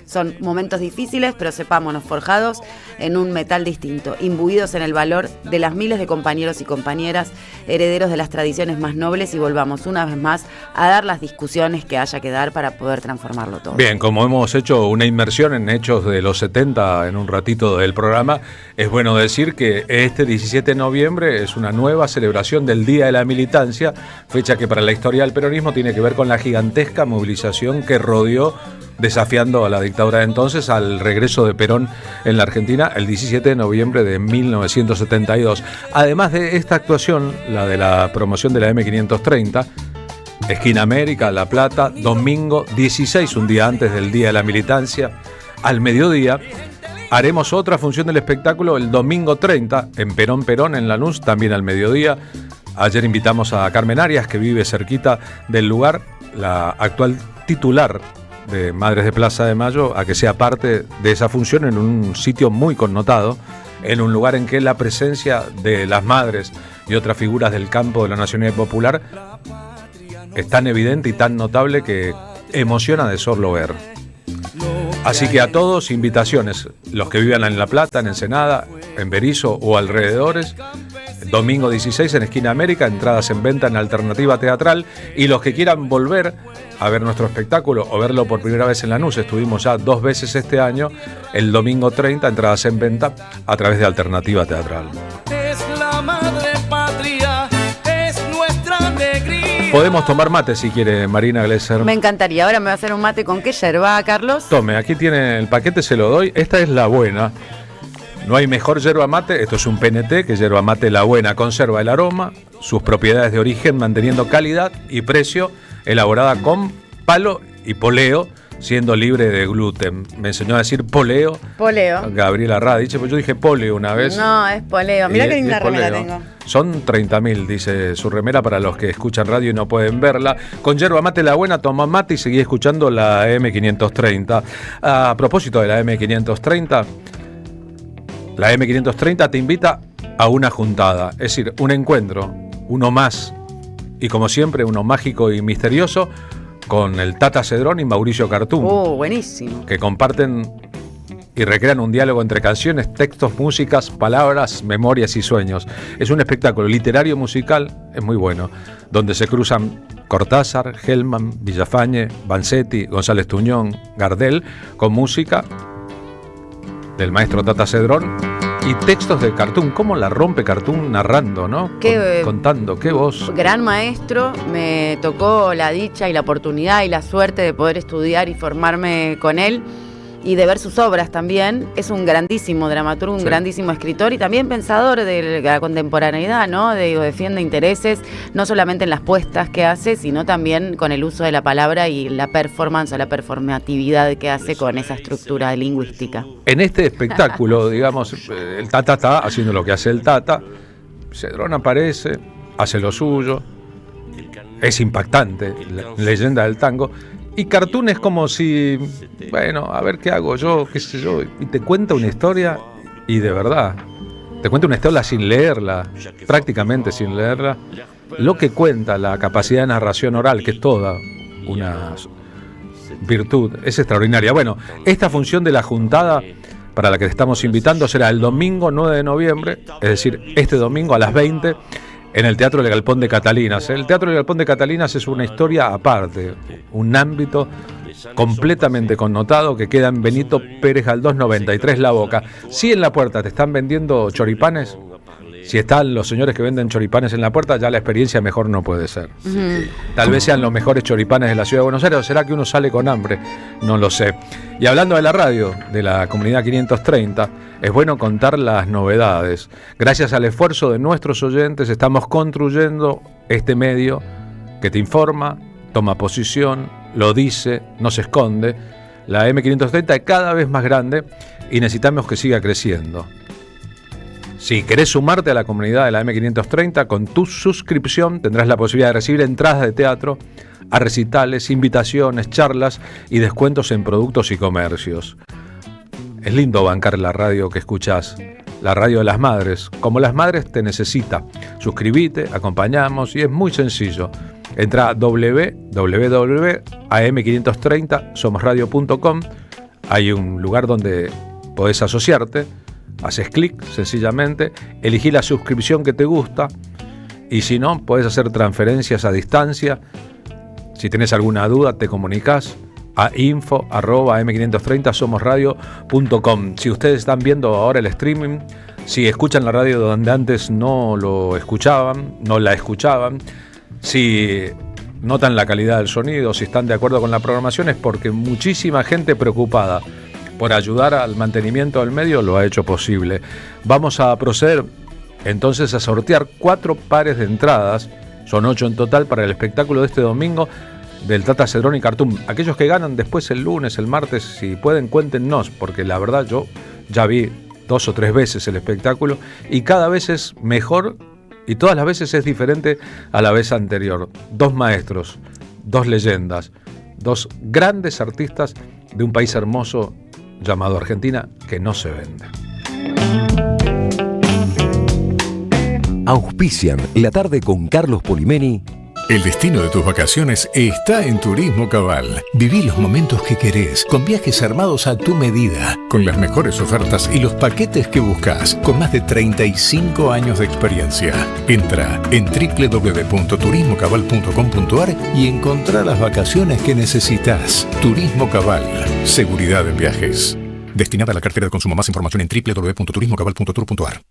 Son momentos difíciles, pero sepámonos forjados en un metal distinto, imbuidos en el valor de las miles de compañeros y compañeras, herederos de las tradiciones más nobles, y volvamos una vez más a dar las discusiones que haya que dar para poder transformarlo todo. Bien, como hemos hecho una inmersión en hechos de los 70 en un ratito del programa, es bueno decir que este 17 de noviembre es una nueva celebración del Día de la Militancia, fecha que para la historia del peronismo tiene que ver con la gigantesca movilización que rodeó, desafiando a la dictadura de entonces, al regreso de Perón en la Argentina el 17 de noviembre de 1972. Además de esta actuación, la de la promoción de la M530, Esquina América, La Plata, domingo 16, un día antes del Día de la Militancia, al mediodía, haremos otra función del espectáculo el domingo 30 en Perón, en Lanús, también al mediodía. Ayer invitamos a Carmen Arias, que vive cerquita del lugar, la actual titular de Madres de Plaza de Mayo, a que sea parte de esa función en un sitio muy connotado, en un lugar en que la presencia de las madres y otras figuras del campo de la Nacionalidad Popular es tan evidente y tan notable que emociona de solo ver. Así que a todos, invitaciones, los que vivan en La Plata, en Ensenada, en Berisso o alrededores, domingo 16 en Esquina América, entradas en venta en Alternativa Teatral, y los que quieran volver a ver nuestro espectáculo o verlo por primera vez en Lanús, estuvimos ya 2 veces este año, el domingo 30, entradas en venta a través de Alternativa Teatral. Es la madre patria, es nuestra alegría. Podemos tomar mate si quiere, Marina Glesser. Me encantaría. Ahora me va a hacer un mate con qué yerba, Carlos. Tome, aquí tiene el paquete, se lo doy. Esta es la buena. No hay mejor yerba mate, esto es un PNT, que yerba mate La Buena conserva el aroma, sus propiedades de origen manteniendo calidad y precio, elaborada con palo y poleo, siendo libre de gluten. Me enseñó a decir poleo. Poleo. Gabriela Radice, pues yo dije poleo una vez. No, es poleo. Mirá qué linda remera tengo. Son 30.000, dice su remera, para los que escuchan radio y no pueden verla. Con yerba mate La Buena, toma mate y seguí escuchando la M530. A propósito de la M530, la M530 te invita a una juntada, es decir, un encuentro, uno más, y como siempre, uno mágico y misterioso, con el Tata Cedrón y Mauricio Cartún. Buenísimo. Que comparten y recrean un diálogo entre canciones, textos, músicas, palabras, memorias y sueños. Es un espectáculo literario musical, es muy bueno, donde se cruzan Cortázar, Hellman, Villafañe, Vanzetti, González Tuñón, Gardel, con música del maestro Tata Cedrón y textos de Cartún. ¿Cómo la rompe Cartún narrando, no? Contando, qué voz. Gran maestro, me tocó la dicha y la oportunidad y la suerte de poder estudiar y formarme con él y de ver sus obras también. Es un grandísimo dramaturgo, un grandísimo escritor y también pensador de la contemporaneidad, ¿no? Defiende intereses, no solamente en las puestas que hace, sino también con el uso de la palabra y la performance o la performatividad que hace con esa estructura lingüística. En este espectáculo, digamos, el Tata está haciendo lo que hace el Tata, Cedrón aparece, hace lo suyo, es impactante, leyenda del tango. Y Cartún es como si, bueno, a ver qué hago yo, qué sé yo, y te cuenta una historia, y de verdad, te cuenta una historia sin leerla, prácticamente sin leerla, lo que cuenta, la capacidad de narración oral, que es toda una virtud, es extraordinaria. Bueno, esta función de la juntada, para la que te estamos invitando, será el domingo 9 de noviembre, es decir, este domingo a las 20, en el Teatro del Galpón de Catalinas. El Teatro del Galpón de Catalinas es una historia aparte, un ámbito completamente connotado que queda en Benito Pérez Galdós 93 La Boca. Si en la puerta te están vendiendo choripanes, si están los señores que venden choripanes en la puerta, ya la experiencia mejor no puede ser. Tal vez sean los mejores choripanes de la ciudad de Buenos Aires, o será que uno sale con hambre, no lo sé. Y hablando de la radio, de la comunidad 530, es bueno contar las novedades. Gracias al esfuerzo de nuestros oyentes estamos construyendo este medio que te informa, toma posición, lo dice, no se esconde. La M530 es cada vez más grande y necesitamos que siga creciendo. Si querés sumarte a la comunidad de la M530, con tu suscripción tendrás la posibilidad de recibir entradas de teatro a recitales, invitaciones, charlas y descuentos en productos y comercios. Es lindo bancar la radio que escuchás, la radio de las madres. Como las madres te necesita. Suscribite, acompañamos y es muy sencillo. Entra a www.am530somosradio.com. Hay un lugar donde podés asociarte haces clic sencillamente, elegí la suscripción que te gusta y si no, podés hacer transferencias a distancia. Si tenés alguna duda, te comunicás a info@m530somosradio.com. Si ustedes están viendo ahora el streaming, si escuchan la radio donde antes no la escuchaban, si notan la calidad del sonido, si están de acuerdo con la programación, es porque muchísima gente preocupada por ayudar al mantenimiento del medio lo ha hecho posible. Vamos a proceder entonces a sortear 4 pares de entradas, son 8 en total, para el espectáculo de este domingo del Tata Cedrón y Cartoon. Aquellos que ganan después el lunes, el martes, si pueden, cuéntenos, porque la verdad yo ya vi 2 o 3 veces el espectáculo y cada vez es mejor y todas las veces es diferente a la vez anterior. 2 maestros, 2 leyendas, 2 grandes artistas de un país hermoso llamado Argentina que no se vende. Auspician La Tarde con Carlos Polimeni. El destino de tus vacaciones está en Turismo Cabal. Viví los momentos que querés, con viajes armados a tu medida, con las mejores ofertas y los paquetes que buscas, con más de 35 años de experiencia. Entra en www.turismocabal.com.ar y encontrá las vacaciones que necesitas. Turismo Cabal, seguridad en viajes. Destinada a la cartera de consumo. Más información en www.turismocabal.tour.ar.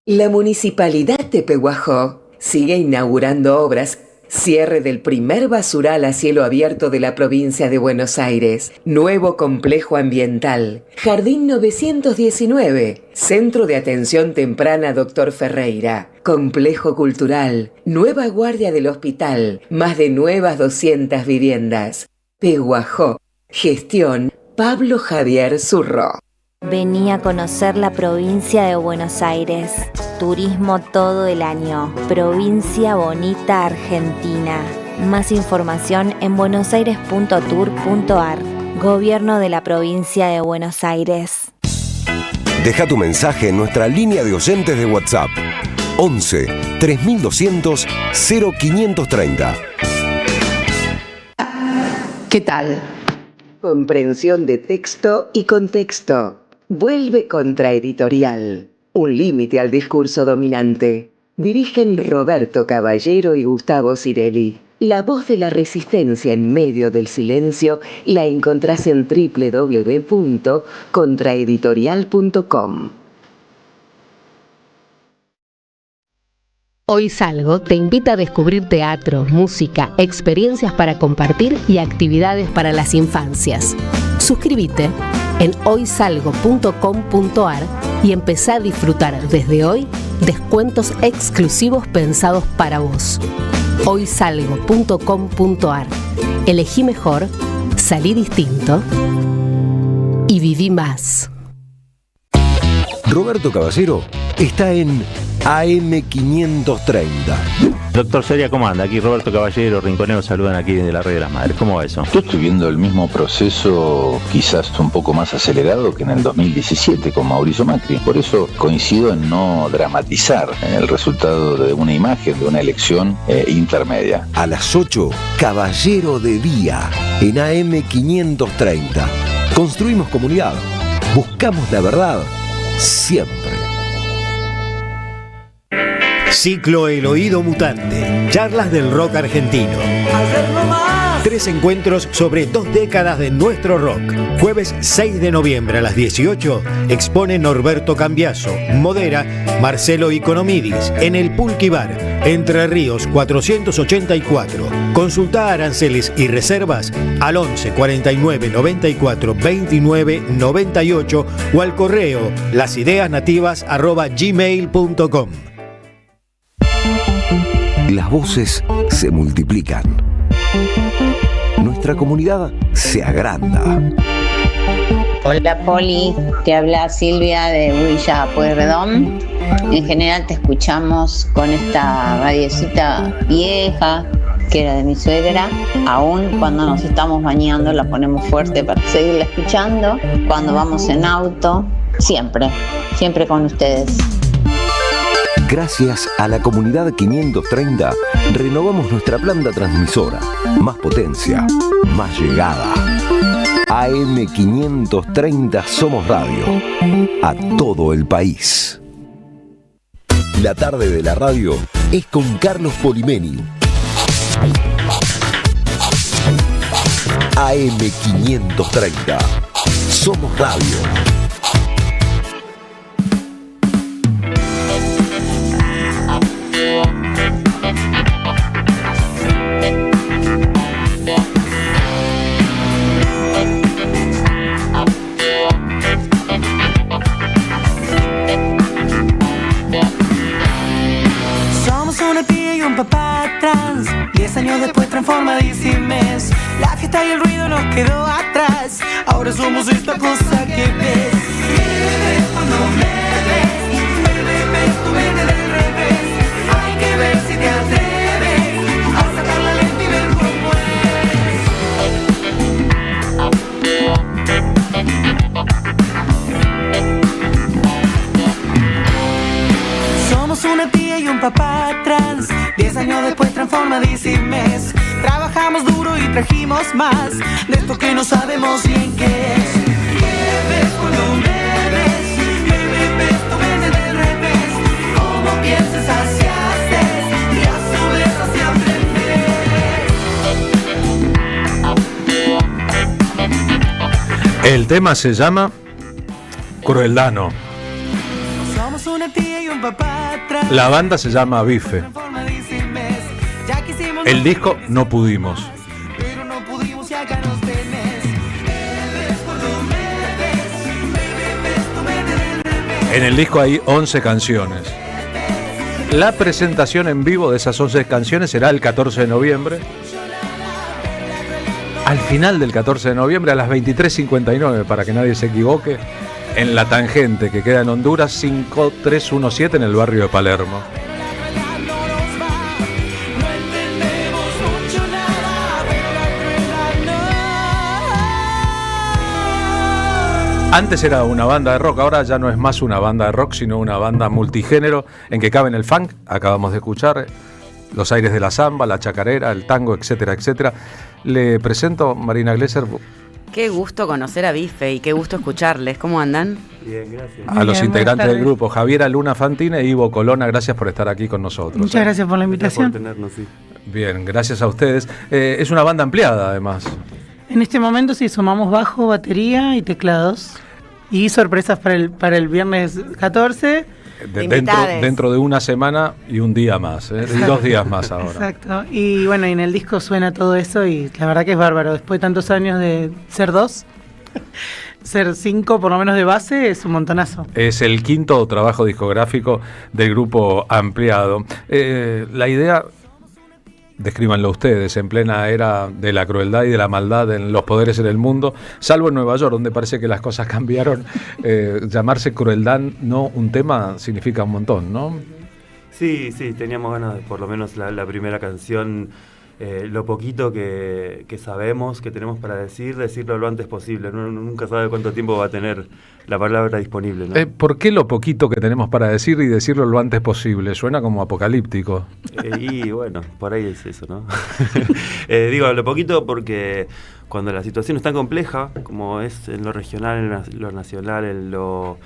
La Municipalidad de Pehuajó sigue inaugurando obras. Cierre del primer basural a cielo abierto de la provincia de Buenos Aires. Nuevo complejo ambiental. Jardín 919. Centro de Atención Temprana Dr. Ferreira. Complejo cultural. Nueva guardia del hospital. Más de nuevas 200 viviendas. Pehuajó. Gestión Pablo Javier Zurro. Vení a conocer la provincia de Buenos Aires. Turismo todo el año. Provincia bonita Argentina. Más información en buenosaires.tour.ar. Gobierno de la provincia de Buenos Aires. Deja tu mensaje en nuestra línea de oyentes de WhatsApp. 11 3200 0530. ¿Qué tal? Comprensión de texto y contexto. Vuelve Contraeditorial. Un límite al discurso dominante. Dirigen Roberto Caballero y Gustavo Cirelli. La voz de la resistencia en medio del silencio la encontrás en www.contraeditorial.com. Hoy Salgo te invita a descubrir teatro, música, experiencias para compartir y actividades para las infancias. Suscríbete en hoysalgo.com.ar y empezá a disfrutar desde hoy descuentos exclusivos pensados para vos. hoysalgo.com.ar. Elegí mejor, salí distinto y viví más. Roberto Caballero está en AM530. Doctor Soria, ¿cómo anda? Aquí Roberto Caballero, Rinconero, saludan aquí desde la Red de las Madres. ¿Cómo va eso? Yo estoy viendo el mismo proceso, quizás un poco más acelerado que en el 2017 con Mauricio Macri. Por eso coincido en no dramatizar el resultado de una imagen, de una elección intermedia. A las 8, Caballero de Día, en AM530. Construimos comunidad. Buscamos la verdad. Siempre. Ciclo El Oído Mutante. Charlas del rock argentino. 3 encuentros sobre 2 décadas de nuestro rock. Jueves 6 de noviembre a las 18 expone Norberto Cambiaso. Modera Marcelo Economidis en el Pulqui Bar, Entre Ríos 484. Consulta aranceles y reservas al 11 49 94 29 98 o al correo lasideasnativas@gmail.com. Las voces se multiplican. Nuestra comunidad se agranda. Hola Poli, te habla Silvia de Villa Pueyrredón. En general te escuchamos con esta radiecita vieja que era de mi suegra. Aún cuando nos estamos bañando la ponemos fuerte para seguirla escuchando. Cuando vamos en auto, siempre con ustedes. Gracias a la comunidad 530, renovamos nuestra planta transmisora. Más potencia, más llegada. AM530 Somos Radio. A todo el país. La tarde de la radio es con Carlos Polimeni. AM530 Somos Radio. Somos una tía y un papá trans, 10 años después transformadísimos. La fiesta y el ruido nos quedó atrás, ahora somos esta cosa que ves. Me ves cuando me ves, tú vete del revés. Hay que ver si te atreves a sacar la lente y ver cómo es. Somos una tía y un papá trans, 10 años después transformadísimos. Trabajamos duro y trajimos más de esto que no sabemos bien qué es. Me ves cuando me ves, tú vete del revés. Como pienses así haces, y a su vez así aprendes. El tema se llama Crueldano. Somos una tía y un papá trans. La banda se llama Bife. El disco No Pudimos. Pero no pudimos y acá nos tenés. En el disco hay 11 canciones. La presentación en vivo de esas 11 canciones será el 14 de noviembre. Al final del 14 de noviembre a las 23:59, para que nadie se equivoque, en La Tangente, que queda en Honduras 5317 en el barrio de Palermo. Antes era una banda de rock, ahora ya no es más una banda de rock, sino una banda multigénero en que caben el funk, acabamos de escuchar, los aires de la samba, la chacarera, el tango, etcétera, etcétera. Le presento Marina Glesser. Qué gusto conocer a Bife y qué gusto escucharles. ¿Cómo andan? Bien, gracias. A los integrantes del grupo, Javiera Luna Fantine e Ivo Colona, gracias por estar aquí con nosotros. Muchas gracias por la invitación. Gracias por tenernos, sí. Bien, gracias a ustedes. Es una banda ampliada, además. En este momento sí sumamos bajo, batería y teclados. Y sorpresas para el viernes 14. Dentro de una semana y un día más, y 2 días más ahora. Exacto. Y bueno, y en el disco suena todo eso y la verdad que es bárbaro. Después de tantos años de ser 2, ser 5 por lo menos de base es un montonazo. Es el 5º trabajo discográfico del grupo ampliado. La idea, descríbanlo ustedes, en plena era de la crueldad y de la maldad en los poderes en el mundo, salvo en Nueva York, donde parece que las cosas cambiaron, llamarse crueldad, no un tema, significa un montón, ¿no? Sí, teníamos ganas de, por lo menos la primera canción, lo poquito que sabemos, que tenemos para decirlo lo antes posible. Uno nunca sabe cuánto tiempo va a tener la palabra disponible, ¿no? ¿Por qué lo poquito que tenemos para decir y decirlo lo antes posible? Suena como apocalíptico. Y bueno, por ahí es eso, ¿no? Digo, lo poquito porque cuando la situación es tan compleja, como es en lo regional, en lo nacional, en lo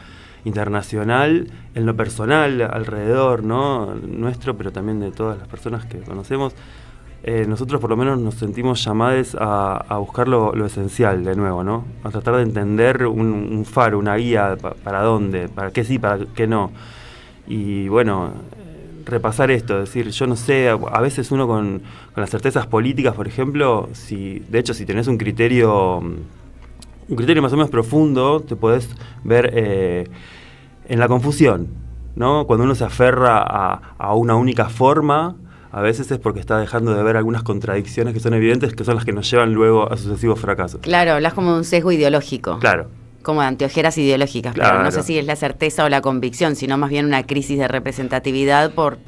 internacional, en lo personal, alrededor, ¿no? Nuestro, pero también de todas las personas que conocemos, nosotros por lo menos nos sentimos llamados a buscar lo esencial de nuevo, ¿no? A tratar de entender un faro, una guía, para dónde, para qué sí, para qué no. Y bueno, repasar esto, decir, yo no sé, a veces uno con las certezas políticas, por ejemplo, si tenés un criterio más o menos profundo, te podés ver en la confusión, ¿no? Cuando uno se aferra a una única forma, a veces es porque está dejando de ver algunas contradicciones que son evidentes, que son las que nos llevan luego a sucesivos fracasos. Claro, hablas como de un sesgo ideológico. Claro. Como de anteojeras ideológicas, Claro. pero no sé si es la certeza o la convicción, sino más bien una crisis de representatividad por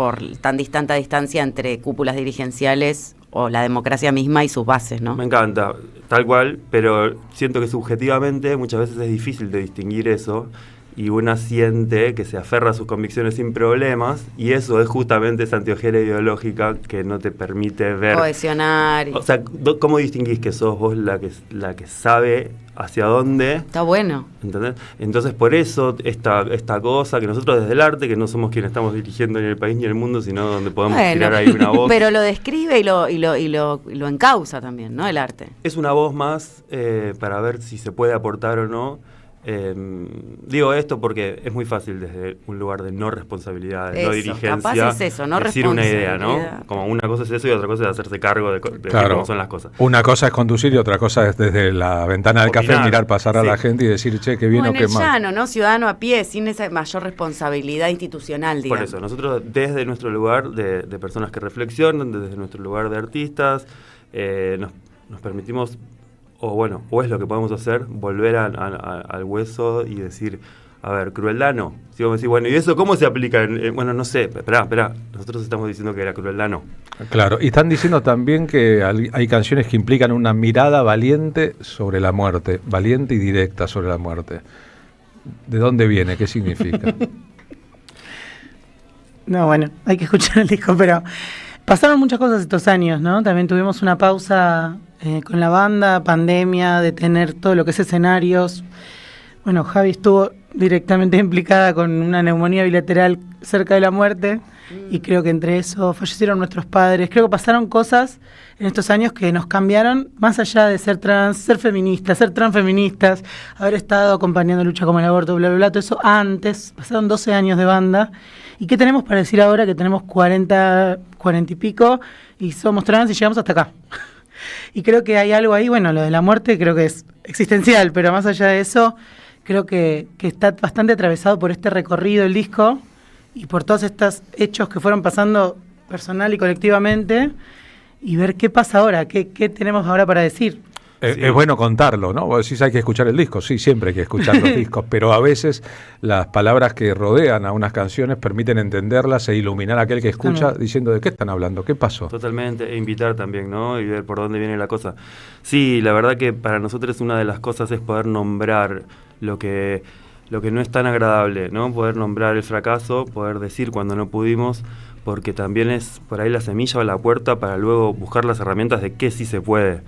tan tanta distancia entre cúpulas dirigenciales o la democracia misma y sus bases, ¿no? Me encanta, tal cual, pero siento que subjetivamente muchas veces es difícil de distinguir eso y una siente que se aferra a sus convicciones sin problemas, y eso es justamente esa antiojera ideológica que no te permite ver... Cohesionar. O sea, ¿cómo distinguís que sos vos la que sabe hacia dónde? Está bueno. ¿Entendés? Entonces, por eso, esta cosa que nosotros desde el arte, que no somos quienes estamos dirigiendo ni el país ni el mundo, sino donde podemos tirar ahí una voz. Pero lo describe y lo encausa también, ¿no? El arte. Es una voz más para ver si se puede aportar o no. Digo esto porque es muy fácil desde un lugar de no responsabilidad, de no dirigencia, capaz es eso, no decir una idea, ¿no? Como una cosa es eso y otra cosa es hacerse cargo de cómo son las cosas. Una cosa es conducir y otra cosa es desde la ventana del café mirar pasar a la gente y decir, che, qué bien o qué mal. Llano, ¿no? Ciudadano a pie, sin esa mayor responsabilidad institucional, digamos. Por eso, nosotros desde nuestro lugar de personas que reflexionan, desde nuestro lugar de artistas, nos permitimos... O es lo que podemos hacer, volver al hueso y decir, a ver, crueldad no. Si vamos a decir, bueno, ¿y eso cómo se aplica? Bueno, no sé, esperá, nosotros estamos diciendo que la crueldad no. Claro, y están diciendo también que hay canciones que implican una mirada valiente sobre la muerte, valiente y directa sobre la muerte. ¿De dónde viene? ¿Qué significa? No, bueno, hay que escuchar el disco, pero pasaron muchas cosas estos años, ¿no? También tuvimos una pausa con la banda, pandemia, de tener todo lo que es escenarios. Bueno, Javi estuvo directamente implicada con una neumonía bilateral cerca de la muerte y creo que entre eso fallecieron nuestros padres. Creo que pasaron cosas en estos años que nos cambiaron, más allá de ser trans, ser feministas, ser transfeministas, haber estado acompañando lucha como el aborto, bla, bla, bla, todo eso antes. Pasaron 12 años de banda. ¿Y qué tenemos para decir ahora que tenemos 40 y pico y somos trans y llegamos hasta acá? Y creo que hay algo ahí, bueno, lo de la muerte creo que es existencial, pero más allá de eso, creo que está bastante atravesado por este recorrido el disco y por todos estos hechos que fueron pasando personal y colectivamente, y ver qué pasa ahora, qué tenemos ahora para decir. Sí. Es bueno contarlo, ¿no? Vos decís hay que escuchar el disco, sí, siempre hay que escuchar los discos, pero a veces las palabras que rodean a unas canciones permiten entenderlas e iluminar a aquel que escucha diciendo de qué están hablando, qué pasó. Totalmente, e invitar también, ¿no? Y ver por dónde viene la cosa. Sí, la verdad que para nosotros una de las cosas es poder nombrar lo que no es tan agradable, ¿no? Poder nombrar el fracaso, poder decir cuando no pudimos, porque también es por ahí la semilla o la puerta para luego buscar las herramientas de qué sí se puede.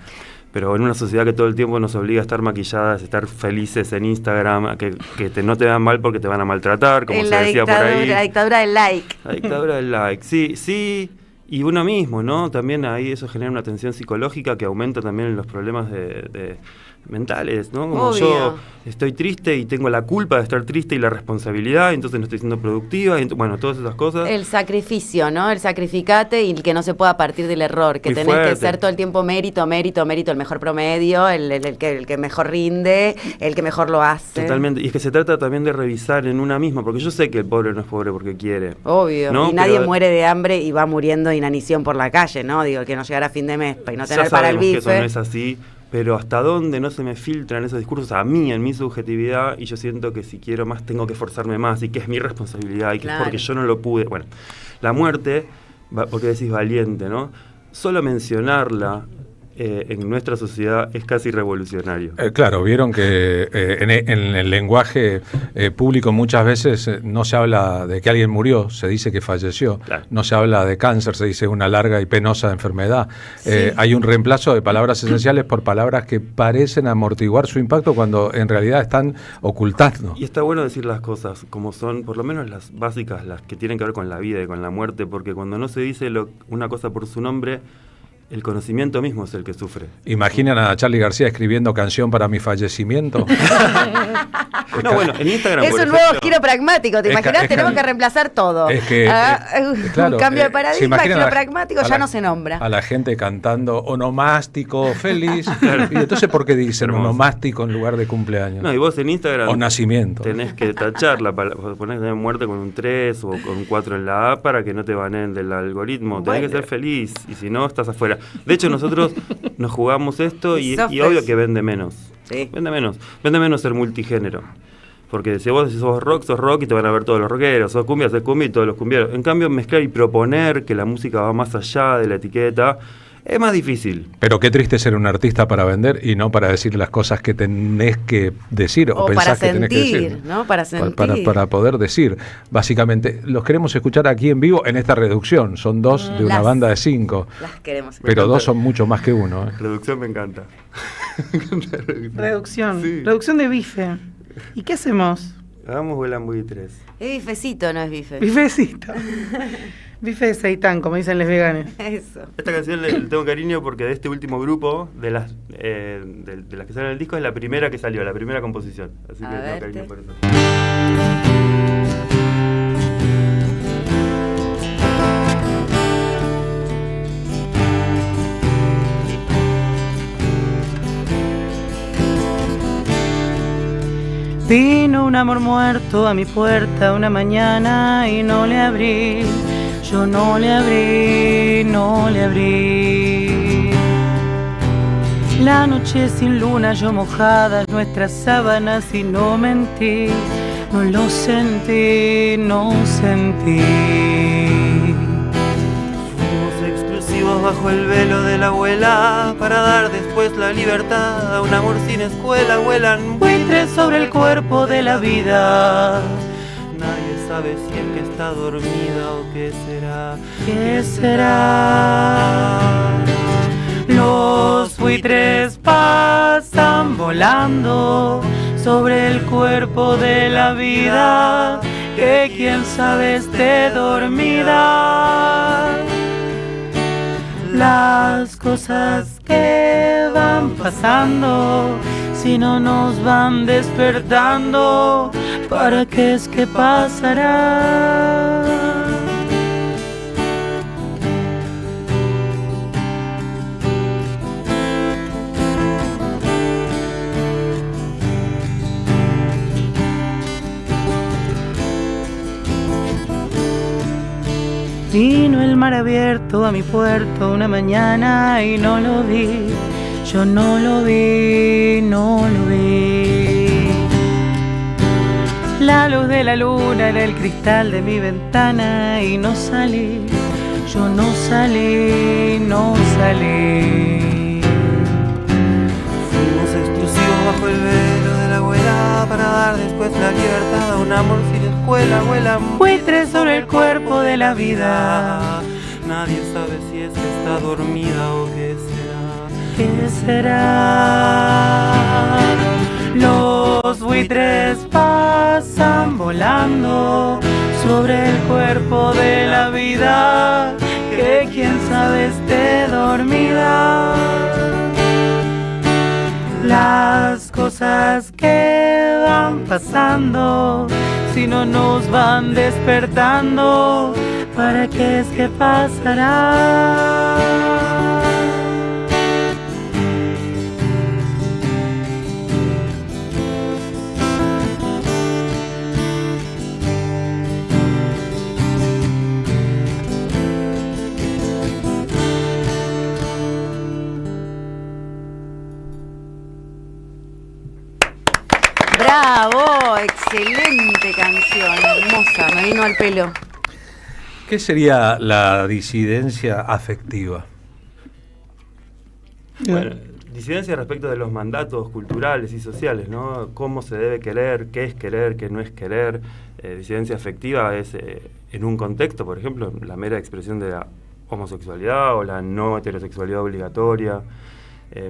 Pero en una sociedad que todo el tiempo nos obliga a estar maquilladas, a estar felices en Instagram, que no te vean mal porque te van a maltratar, como se decía por ahí. La dictadura del like. La dictadura del like, sí. Y uno mismo, ¿no? También ahí eso genera una tensión psicológica que aumenta también los problemas de mentales, ¿no? Como yo estoy triste y tengo la culpa de estar triste y la responsabilidad, entonces no estoy siendo productiva, bueno, todas esas cosas. El sacrificio, ¿no? El sacrificate y que no se pueda partir del error, que tenés que ser todo el tiempo mérito, el mejor promedio, el que mejor rinde, el que mejor lo hace. Totalmente, y es que se trata también de revisar en una misma, porque yo sé que el pobre no es pobre porque quiere. Obvio, ¿no? Y nadie muere de hambre y va muriendo de inanición por la calle, ¿no? Digo, que no llegar a fin de mes y no tener para el bife. Que eso no es así. Pero hasta dónde no se me filtran esos discursos a mí, en mi subjetividad, y yo siento que si quiero más tengo que esforzarme más, y que es mi responsabilidad, y que es porque yo no lo pude. Bueno, la muerte, porque decís valiente, ¿no? Solo mencionarla en nuestra sociedad es casi revolucionario. Claro, vieron que en el lenguaje público muchas veces no se habla de que alguien murió, se dice que falleció. Claro. No se habla de cáncer, se dice una larga y penosa enfermedad. Sí. Hay un reemplazo de palabras esenciales por palabras que parecen amortiguar su impacto cuando en realidad están ocultando. Y está bueno decir las cosas como son, por lo menos las básicas, las que tienen que ver con la vida y con la muerte, porque cuando no se dice una cosa por su nombre, el conocimiento mismo es el que sufre. ¿Imaginan a Charly García escribiendo canción para mi fallecimiento? No, bueno, en Instagram, es un nuevo giro pragmático, ¿te imaginas? Tenemos que reemplazar todo. Es que, claro, un cambio de paradigma, giro pragmático ya no se nombra. A la gente cantando onomástico, feliz. Claro. Y entonces, ¿por qué dicen onomástico en lugar de cumpleaños? No, y vos en Instagram o nacimiento. Tenés que tacharla, ponés muerte con un 3 o con un 4 en la A para que no te baneen del algoritmo. Tenés que ser feliz, y si no, estás afuera. De hecho, nosotros nos jugamos esto y obvio que vende menos. Sí. Vende menos ser multigénero. Porque si vos decís sos rock y te van a ver todos los rockeros, sos cumbia y todos los cumbieros. En cambio, mezclar y proponer que la música va más allá de la etiqueta Es más difícil. Pero qué triste ser un artista para vender y no para decir las cosas que tenés que decir o pensás que tenés que decir. ¿No? Para sentir. Para poder decir. Básicamente, los queremos escuchar aquí en vivo en esta reducción. Son 2 de una banda de 5. Las queremos escuchar. Pero 2 son mucho más que 1. Reducción me encanta. Reducción. Sí. Reducción de bife. ¿Y qué hacemos? Hagamos Vuelan Buitres. Es bifecito, no es bife. Bifecito. Bife de seitán, como dicen los veganos. Eso. Esta canción le tengo cariño porque de este último grupo, de las que salen en el disco, es la primera que salió, la primera composición. Así que le tengo cariño por eso. Vino un amor muerto a mi puerta una mañana y no le abrí. Yo no le abrí, no le abrí. La noche sin luna, yo mojada, nuestras sábanas y no mentí. No lo sentí, no sentí. Fuimos exclusivos bajo el velo de la abuela para dar después la libertad a un amor sin escuela. Vuelan buitres sobre el cuerpo de la vida. Nadie sabe si es que está dormida o qué será. ¿Qué será? Los buitres pasan volando sobre el cuerpo de la vida, que quién sabe esté dormida. Las cosas que van pasando, si no nos van despertando, ¿para qué es que pasará? Vino el mar abierto a mi puerto una mañana y no lo vi. Yo no lo vi, no lo vi. La luz de la luna era el cristal de mi ventana y no salí. Yo no salí, no salí. Fuimos exclusivos bajo el velo de la abuela para dar después la libertad a un amor sin escuela. Vuelan buitres sobre el cuerpo de la vida. Nadie sabe si es que está dormida o qué será. ¿Qué será? Los buitres pasan volando sobre el cuerpo de la vida, que quién sabe esté dormida. Las cosas que van pasando, si no nos van despertando, ¿para qué es que pasará? ¡Bravo! Excelente canción, hermosa, me vino al pelo. ¿Qué sería la disidencia afectiva? Bueno, disidencia respecto de los mandatos culturales y sociales, ¿no? Cómo se debe querer, qué no es querer. Disidencia afectiva es en un contexto, por ejemplo, la mera expresión de la homosexualidad o la no heterosexualidad obligatoria.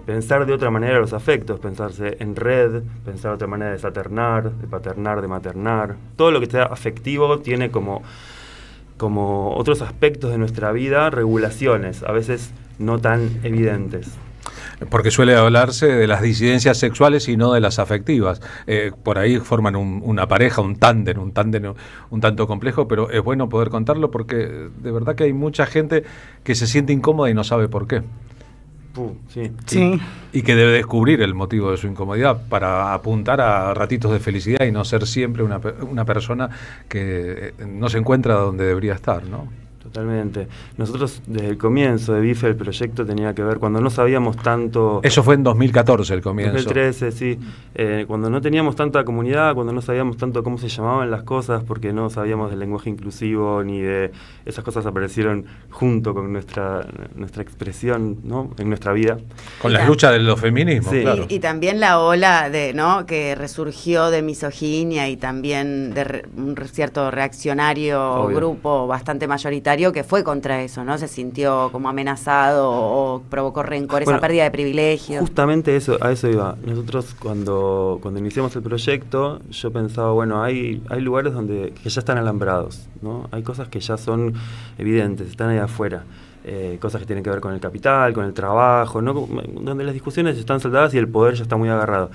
Pensar de otra manera los afectos, pensarse en red, pensar de otra manera de saternar, de paternar, de maternar. Todo lo que sea afectivo tiene como otros aspectos de nuestra vida, regulaciones, a veces no tan evidentes. Porque suele hablarse de las disidencias sexuales y no de las afectivas. Por ahí forman una pareja, un tándem un tanto complejo, pero es bueno poder contarlo porque de verdad que hay mucha gente que se siente incómoda y no sabe por qué. Sí. Y que debe descubrir el motivo de su incomodidad para apuntar a ratitos de felicidad y no ser siempre una persona que no se encuentra donde debería estar, ¿no? Totalmente. Nosotros desde el comienzo de Bife el proyecto tenía que ver cuando no sabíamos tanto... Eso fue en 2014 el comienzo. 2013, sí. Cuando no teníamos tanta comunidad, cuando no sabíamos tanto cómo se llamaban las cosas, porque no sabíamos del lenguaje inclusivo ni de... Esas cosas aparecieron junto con nuestra expresión, ¿no? En nuestra vida. Con las luchas de los feminismos, sí. claro. Y también la ola de, ¿no? Que resurgió de misoginia y también de un cierto reaccionario Obvio. grupo bastante mayoritario que fue contra eso, ¿no? Se sintió como amenazado o provocó rencor, esa pérdida de privilegios. Justamente a eso iba. Nosotros cuando iniciamos el proyecto, yo pensaba, bueno, hay lugares que ya están alambrados, ¿no? Hay cosas que ya son evidentes, están ahí afuera. Cosas que tienen que ver con el capital, con el trabajo, ¿no? Donde las discusiones están saldadas y el poder ya está muy agarrado.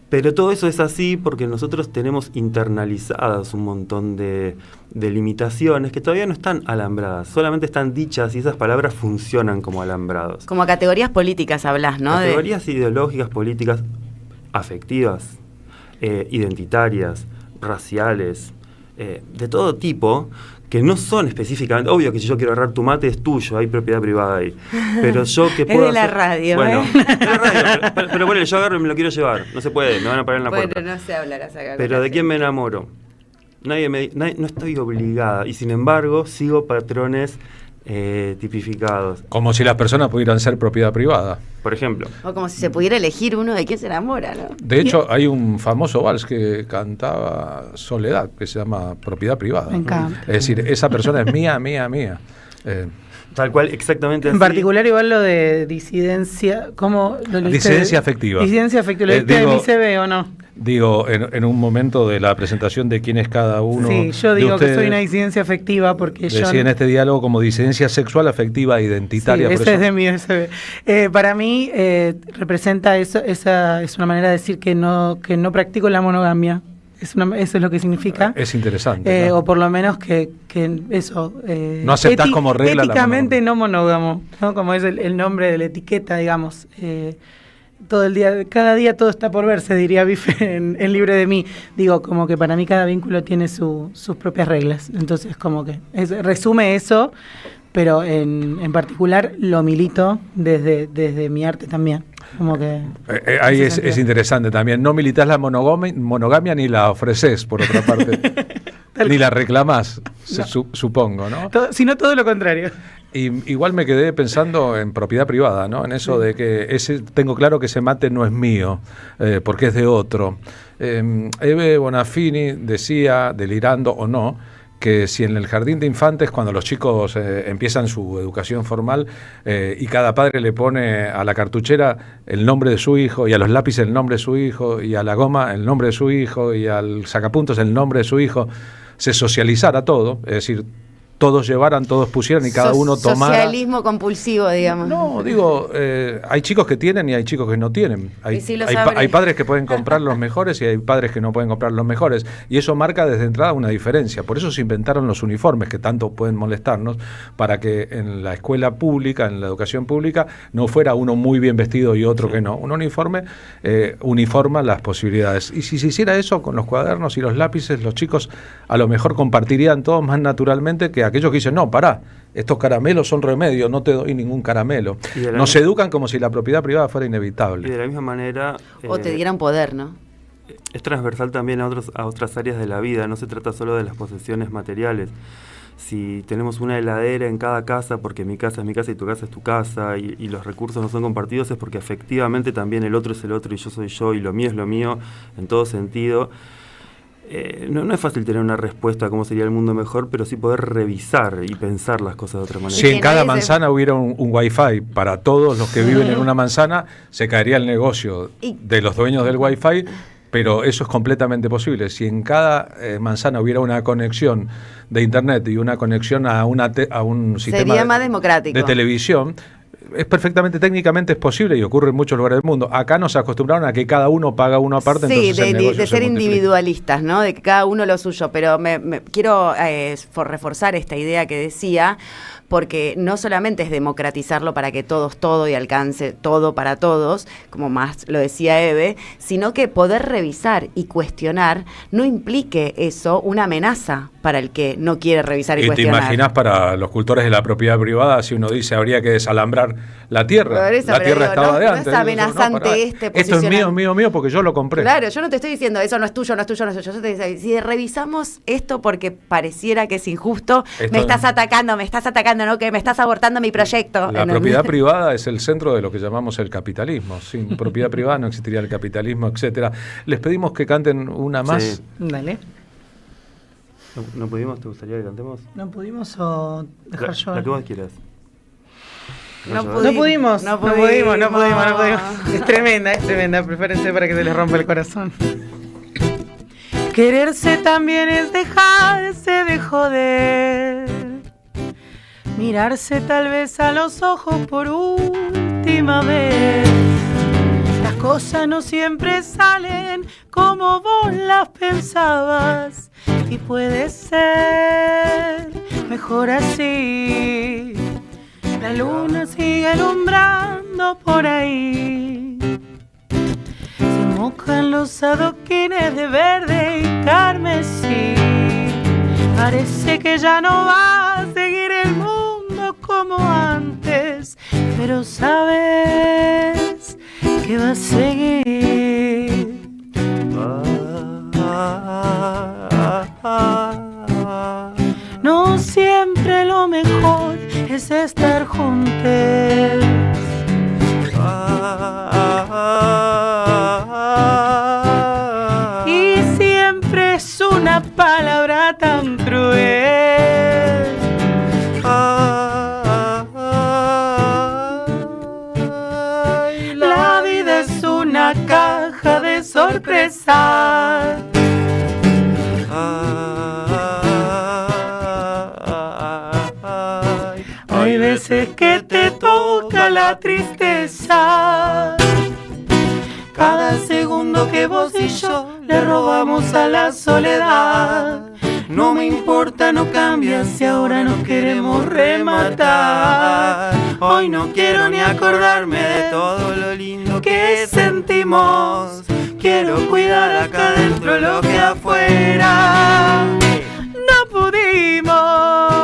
Pero todo eso es así porque nosotros tenemos internalizadas un montón de limitaciones que todavía no están alambradas, solamente están dichas y esas palabras funcionan como alambrados. Como categorías políticas hablas, ¿no? Categorías ideológicas, políticas, afectivas, identitarias, raciales, de todo tipo, que no son específicamente, obvio que si yo quiero agarrar tu mate es tuyo, hay propiedad privada ahí, pero yo que puedo es de la radio, bueno, de la radio, pero ponele, yo agarro y me lo quiero llevar, no se puede, me van a parar en la puerta. Bueno, no sé hablar acá. Pero ¿de quién me enamoro? No estoy obligada, y sin embargo sigo patrones tipificados. Como si las personas pudieran ser propiedad privada. Por ejemplo. O como si se pudiera elegir uno de quién se enamora, ¿no? De hecho, hay un famoso vals que cantaba Soledad, que se llama Propiedad Privada. Me encanta. Es decir, esa persona es mía, mía, mía. Tal cual, exactamente así. En particular igual lo de disidencia, ¿cómo lo leíste? Disidencia afectiva. Disidencia afectiva, ¿lo leíste de mi CV o no? Digo, en un momento de la presentación de quién es cada uno. Sí, yo digo que soy una disidencia afectiva porque yo... Decía en este diálogo como disidencia sexual, afectiva, identitaria. Sí, por ese eso. es de mi CV. Para mí representa eso, esa es una manera de decir que no practico la monogamia. Eso es lo que significa. Es interesante. Claro. O por lo menos que eso... no aceptás como regla éticamente no monógamo, ¿no? Como es el nombre de la etiqueta, digamos. Todo el día, cada día todo está por verse, diría Bife en Libre de mí. Digo, como que para mí cada vínculo tiene sus propias reglas. Entonces, como que resume eso, pero en particular lo milito desde mi arte también. Como que ahí es interesante también. No militás la monogamia ni la ofreces, por otra parte. Ni la reclamás, supongo, ¿no? Sino todo lo contrario. Y igual me quedé pensando en propiedad privada, ¿no? En eso de que tengo claro que ese mate no es mío, porque es de otro. Eve Bonafini decía, delirando o no, que si en el jardín de infantes, cuando los chicos empiezan su educación formal y cada padre le pone a la cartuchera el nombre de su hijo y a los lápices el nombre de su hijo y a la goma el nombre de su hijo y al sacapuntos el nombre de su hijo, se socializara todo, es decir, todos llevaran, todos pusieran y cada uno tomara. Socialismo compulsivo, digamos. No, digo, hay chicos que tienen y hay chicos que no tienen. Hay padres que pueden comprar los mejores y hay padres que no pueden comprar los mejores. Y eso marca desde entrada una diferencia. Por eso se inventaron los uniformes que tanto pueden molestarnos, para que en la escuela pública, en la educación pública, no fuera uno muy bien vestido y otro que no. Un uniforme uniforma las posibilidades. Y si se hiciera eso con los cuadernos y los lápices, los chicos a lo mejor compartirían todos más naturalmente que aquellos que dicen, no, pará, estos caramelos son remedio, no te doy ningún caramelo. Nos educan como si la propiedad privada fuera inevitable. Y de la misma manera... O te dieran poder, ¿no? Es transversal también a otras áreas de la vida, no se trata solo de las posesiones materiales. Si tenemos una heladera en cada casa, porque mi casa es mi casa y tu casa es tu casa, y los recursos no son compartidos, es porque efectivamente también el otro es el otro y yo soy yo y lo mío es lo mío, en todo sentido. No es fácil tener una respuesta a cómo sería el mundo mejor, pero sí poder revisar y pensar las cosas de otra manera. Si en cada manzana hubiera un wifi para todos los que viven en una manzana, se caería el negocio de los dueños del wifi, pero eso es completamente posible. Si en cada manzana hubiera una conexión de internet y una conexión a un sistema sería más democrático de televisión, es perfectamente técnicamente es posible y ocurre en muchos lugares del mundo. Acá nos acostumbraron a que cada uno paga uno aparte. Sí, entonces de ser individualistas, ¿no? De que cada uno lo suyo. Pero me quiero reforzar esta idea que decía, porque no solamente es democratizarlo para que todos todo y alcance todo para todos, como más lo decía Eve, sino que poder revisar y cuestionar no implique eso una amenaza para el que no quiere revisar y cuestionar. ¿Te imaginas para los cultores de la propiedad privada si uno dice habría que desalambrar la tierra? La tierra estaba de antes. No es amenazante esto es mío, porque yo lo compré. Claro, yo no te estoy diciendo eso no es tuyo, no es tuyo, no es tuyo. Yo te digo, si revisamos esto porque pareciera que es injusto, me estás atacando, no, que me estás abortando mi proyecto. La propiedad privada es el centro de lo que llamamos el capitalismo. Sin propiedad privada no existiría el capitalismo, etcétera. Les pedimos que canten una más. Sí. Dale. ¿No pudimos? ¿Te gustaría que cantemos? ¿No pudimos o dejar yo? La que vos quieras. No pudimos. Es tremenda. Prepárense para que se les rompa el corazón. Quererse también es dejarse de joder. Mirarse tal vez a los ojos por última vez. Las cosas no siempre salen como vos las pensabas. Y puede ser mejor así. La luna sigue alumbrando por ahí. Se mojan los adoquines de verde y carmesí. Parece que ya no va a seguir el mundo como antes, pero sabes que va a seguir. No siempre lo mejor es estar juntos. Y siempre es una palabra tan cruel. La vida es una caja de sorpresas. Hay veces que te toca la tristeza. Cada segundo que vos y yo le robamos a la soledad. No me importa, no cambia si ahora nos queremos rematar. Hoy no quiero ni acordarme de todo lo lindo que sentimos. Quiero cuidar acá dentro lo que afuera no pudimos.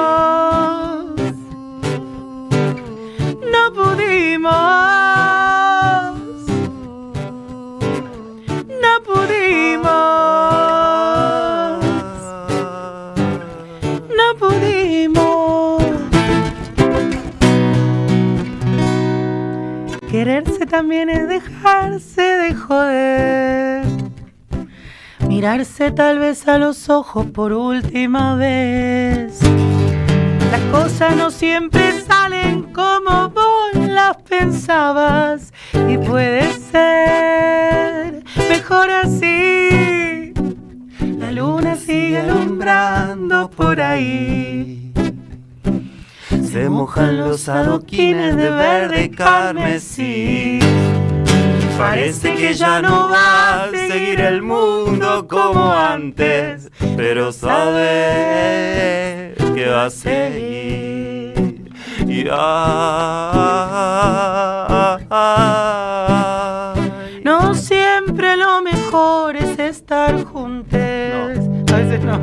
No pudimos. No pudimos. No pudimos. Quererse también es dejarse de joder. Mirarse tal vez a los ojos por última vez. Las cosas no siempre salen como vos las pensabas. Y puede ser mejor así. La luna sigue alumbrando por ahí. Se mojan los adoquines de verde carmesí. Parece que ya no va a seguir el mundo como antes, pero sabes que va a seguir. No siempre lo mejor es estar juntos. A veces no.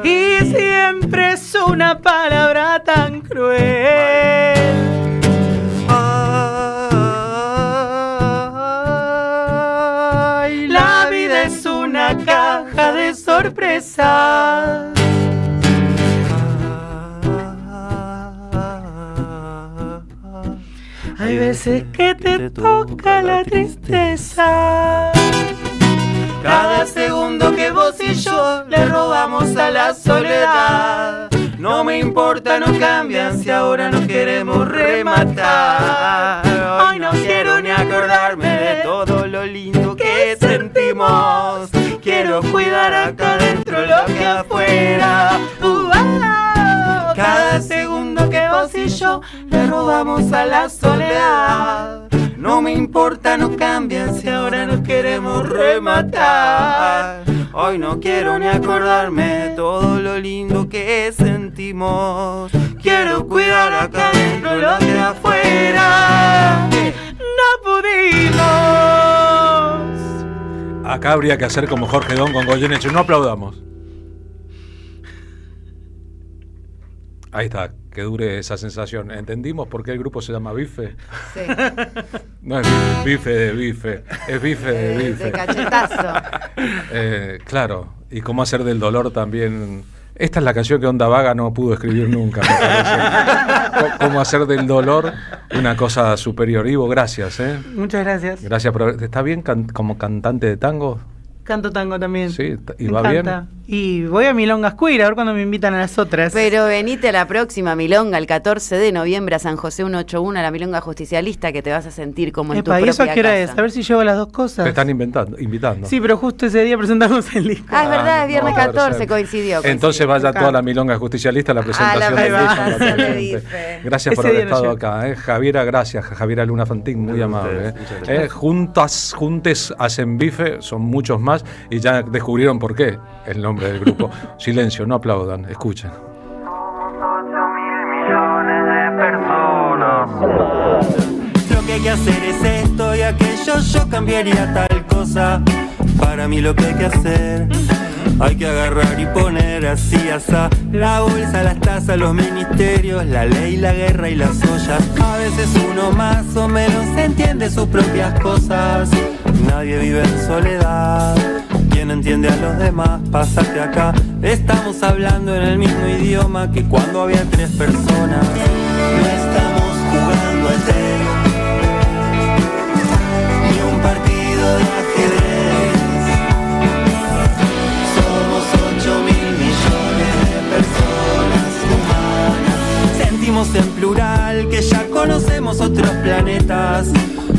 Y siempre es una palabra tan cruel. La vida es una caja de sorpresas. Hay veces que te toca la tristeza. Cada segundo que vos y yo le robamos a la soledad. No me importa, no cambian si ahora nos queremos rematar. Hoy no quiero ni acordarme de todo lo lindo que sentimos. Quiero cuidar acá dentro lo que afuera. cada segundo que vos y yo le robamos a la soledad. No me importa, no cambian si ahora nos queremos rematar. Hoy no quiero ni acordarme de todo lo lindo que sentimos. Quiero cuidar acá dentro lo de afuera. No pudimos. Acá habría que hacer como Jorge Don con Goyeneche. No aplaudamos. Ahí está, que dure esa sensación. ¿Entendimos por qué el grupo se llama Bife? Sí. No es bife de bife, es bife de bife. De cachetazo. Claro, y cómo hacer del dolor también. Esta es la canción que Onda Vaga no pudo escribir nunca, me parece. Cómo hacer del dolor una cosa superior. Ivo, gracias. Muchas gracias. Gracias, pero ¿está bien como cantante de tango? Canto tango también. Sí, ¿y Me va encanta. bien? Y voy a Milongas Queer, a ver cuando me invitan a las otras. Pero venite a la próxima Milonga, el 14 de noviembre a San José 181, a la Milonga Justicialista, que te vas a sentir como en tu propia ¿y eso a qué hora casa. es? A ver si llevo las dos cosas. Te están invitando. Sí, pero justo ese día presentamos el disco. Ah, es verdad, es viernes no, 14, coincidió. Entonces vaya toda la Milonga Justicialista a la presentación del disco. presentación de naturalmente. Bife. Gracias por Ese haber día no estado acá. Javiera, gracias. Javiera Luna Fantín, muy amable. Juntes hacen Bife, son muchos más y ya descubrieron por qué el nombre del grupo. Silencio, no aplaudan, escuchen. Lo que hay que hacer es esto y aquello, yo cambiaría tal cosa. Para mí lo que hay que hacer, hay que agarrar y poner así, asá. La bolsa, las tazas, los ministerios, la ley, la guerra y las ollas. A veces uno más o menos entiende sus propias cosas. Nadie vive en soledad. Quien entiende a los demás, pásate acá. Estamos hablando en el mismo idioma que cuando había 3 personas. No estamos jugando al tenis, ni un partido de ajedrez. Somos 8.000 millones de personas humanas. Sentimos en plural que ya conocemos otros planetas.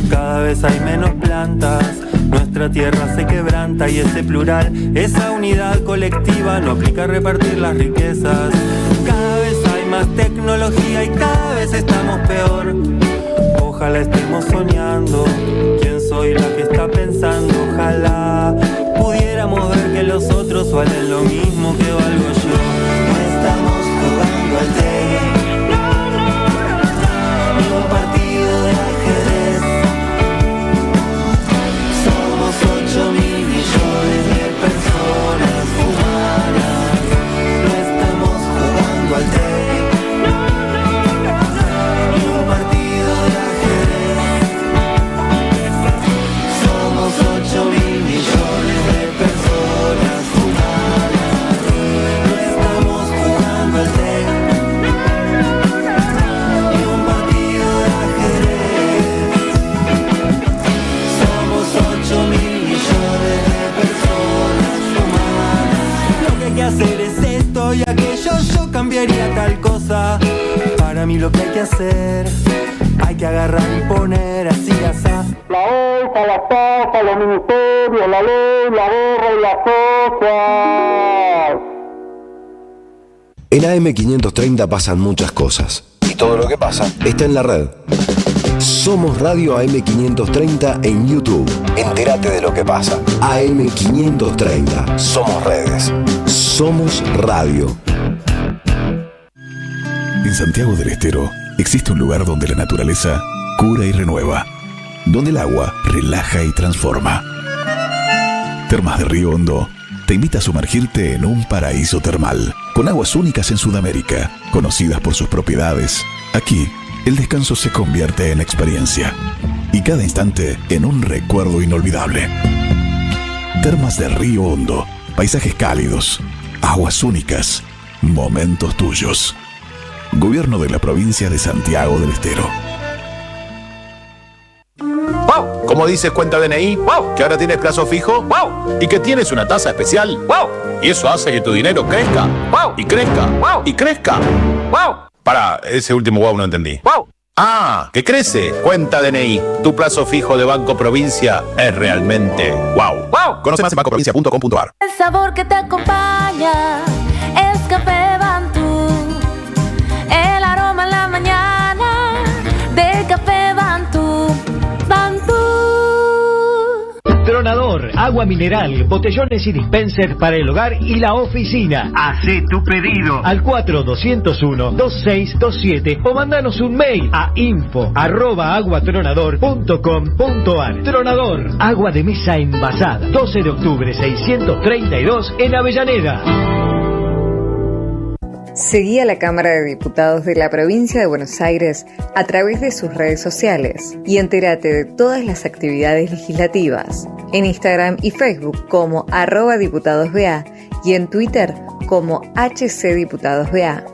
Cada vez hay menos plantas. Nuestra tierra se quebranta y ese plural, esa unidad colectiva no aplica a repartir las riquezas. Cada vez hay más tecnología y cada vez estamos peor. Ojalá estemos soñando. ¿Quién soy la que está pensando? Ojalá pudiéramos ver que los otros valen lo mismo que valgo yo. No estamos jugando al tenis, ni un partido de ajedrez. Somos 8.000 millones de personas humanas. No estamos jugando al tenis, ni un partido de ajedrez. Somos 8.000 millones de personas humanas. No estamos jugando al tenis, ni un partido de ajedrez. Somos 8.000 millones de personas humanas. Lo que hay que hacer es esto y aquello, yo cambiaría tal cosa. Para mí lo que hay que hacer, hay que agarrar y poner así, asá. La bolsa, las tazas, los ministerios, la ley, la guerra y las cosas. En AM530 pasan muchas cosas. Y todo lo que pasa está en la red. Somos Radio AM530 en YouTube. Entérate de lo que pasa. AM530. Somos redes. Somos radio. En Santiago del Estero existe un lugar donde la naturaleza cura y renueva, donde el agua relaja y transforma. Termas de Río Hondo te invita a sumergirte en un paraíso termal, con aguas únicas en Sudamérica, conocidas por sus propiedades. Aquí, el descanso se convierte en experiencia y cada instante en un recuerdo inolvidable. Termas de Río Hondo, paisajes cálidos, aguas únicas, momentos tuyos. Gobierno de la provincia de Santiago del Estero. ¡Wow! ¿Cómo dices cuenta DNI? ¡Wow! ¿Que ahora tienes plazo fijo? ¡Wow! ¿Y que tienes una tasa especial? ¡Wow! Y eso hace que tu dinero crezca. ¡Wow! Y crezca. ¡Wow! Y crezca. ¡Wow! Pará, ese último wow no entendí. ¡Wow! ¡Ah! ¡Que crece! Cuenta DNI. Tu plazo fijo de Banco Provincia es realmente wow. ¡Wow! Conoce más en bancoprovincia.com.ar. El sabor que te acompaña es Café Bantú. Tronador, agua mineral, botellones y dispensers para el hogar y la oficina. Hacé tu pedido al 4201-2627 o mandanos un mail a info@aguatronador.com.ar. Tronador, agua de mesa envasada, 12 de octubre 632 en Avellaneda. Seguí a la Cámara de Diputados de la Provincia de Buenos Aires a través de sus redes sociales y entérate de todas las actividades legislativas en Instagram y Facebook como @diputadosBA y en Twitter como HCDiputadosBA.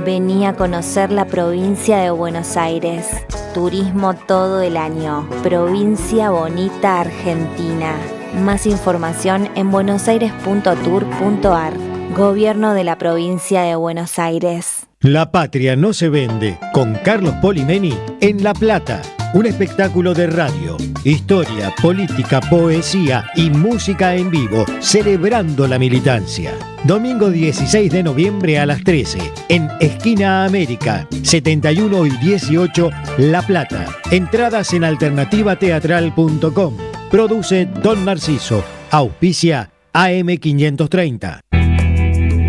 Vení a conocer la provincia de Buenos Aires. Turismo todo el año. Provincia bonita Argentina. Más información en buenosaires.tour.ar. Gobierno de la Provincia de Buenos Aires. La patria no se vende con Carlos Polimeni en La Plata. Un espectáculo de radio, historia, política, poesía y música en vivo, celebrando la militancia. Domingo 16 de noviembre a las 13, en Esquina América, 71 y 18, La Plata. Entradas en alternativateatral.com. Produce Don Narciso. Auspicia AM530.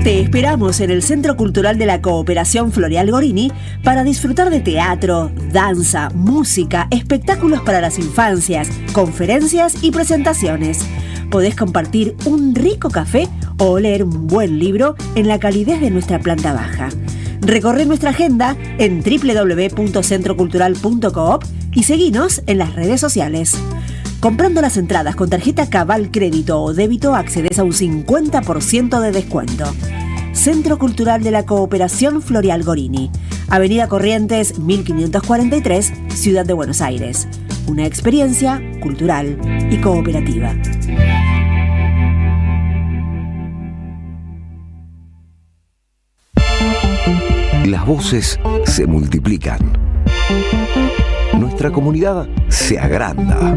Te esperamos en el Centro Cultural de la Cooperación Floreal Gorini para disfrutar de teatro, danza, música, espectáculos para las infancias, conferencias y presentaciones. Podés compartir un rico café o leer un buen libro en la calidez de nuestra planta baja. Recorre nuestra agenda en www.centrocultural.coop y seguinos en las redes sociales. Comprando las entradas con tarjeta Cabal Crédito o Débito accedes a un 50% de descuento. Centro Cultural de la Cooperación Floreal Gorini, Avenida Corrientes 1543, Ciudad de Buenos Aires. Una experiencia cultural y cooperativa. Las voces se multiplican. Nuestra comunidad se agranda.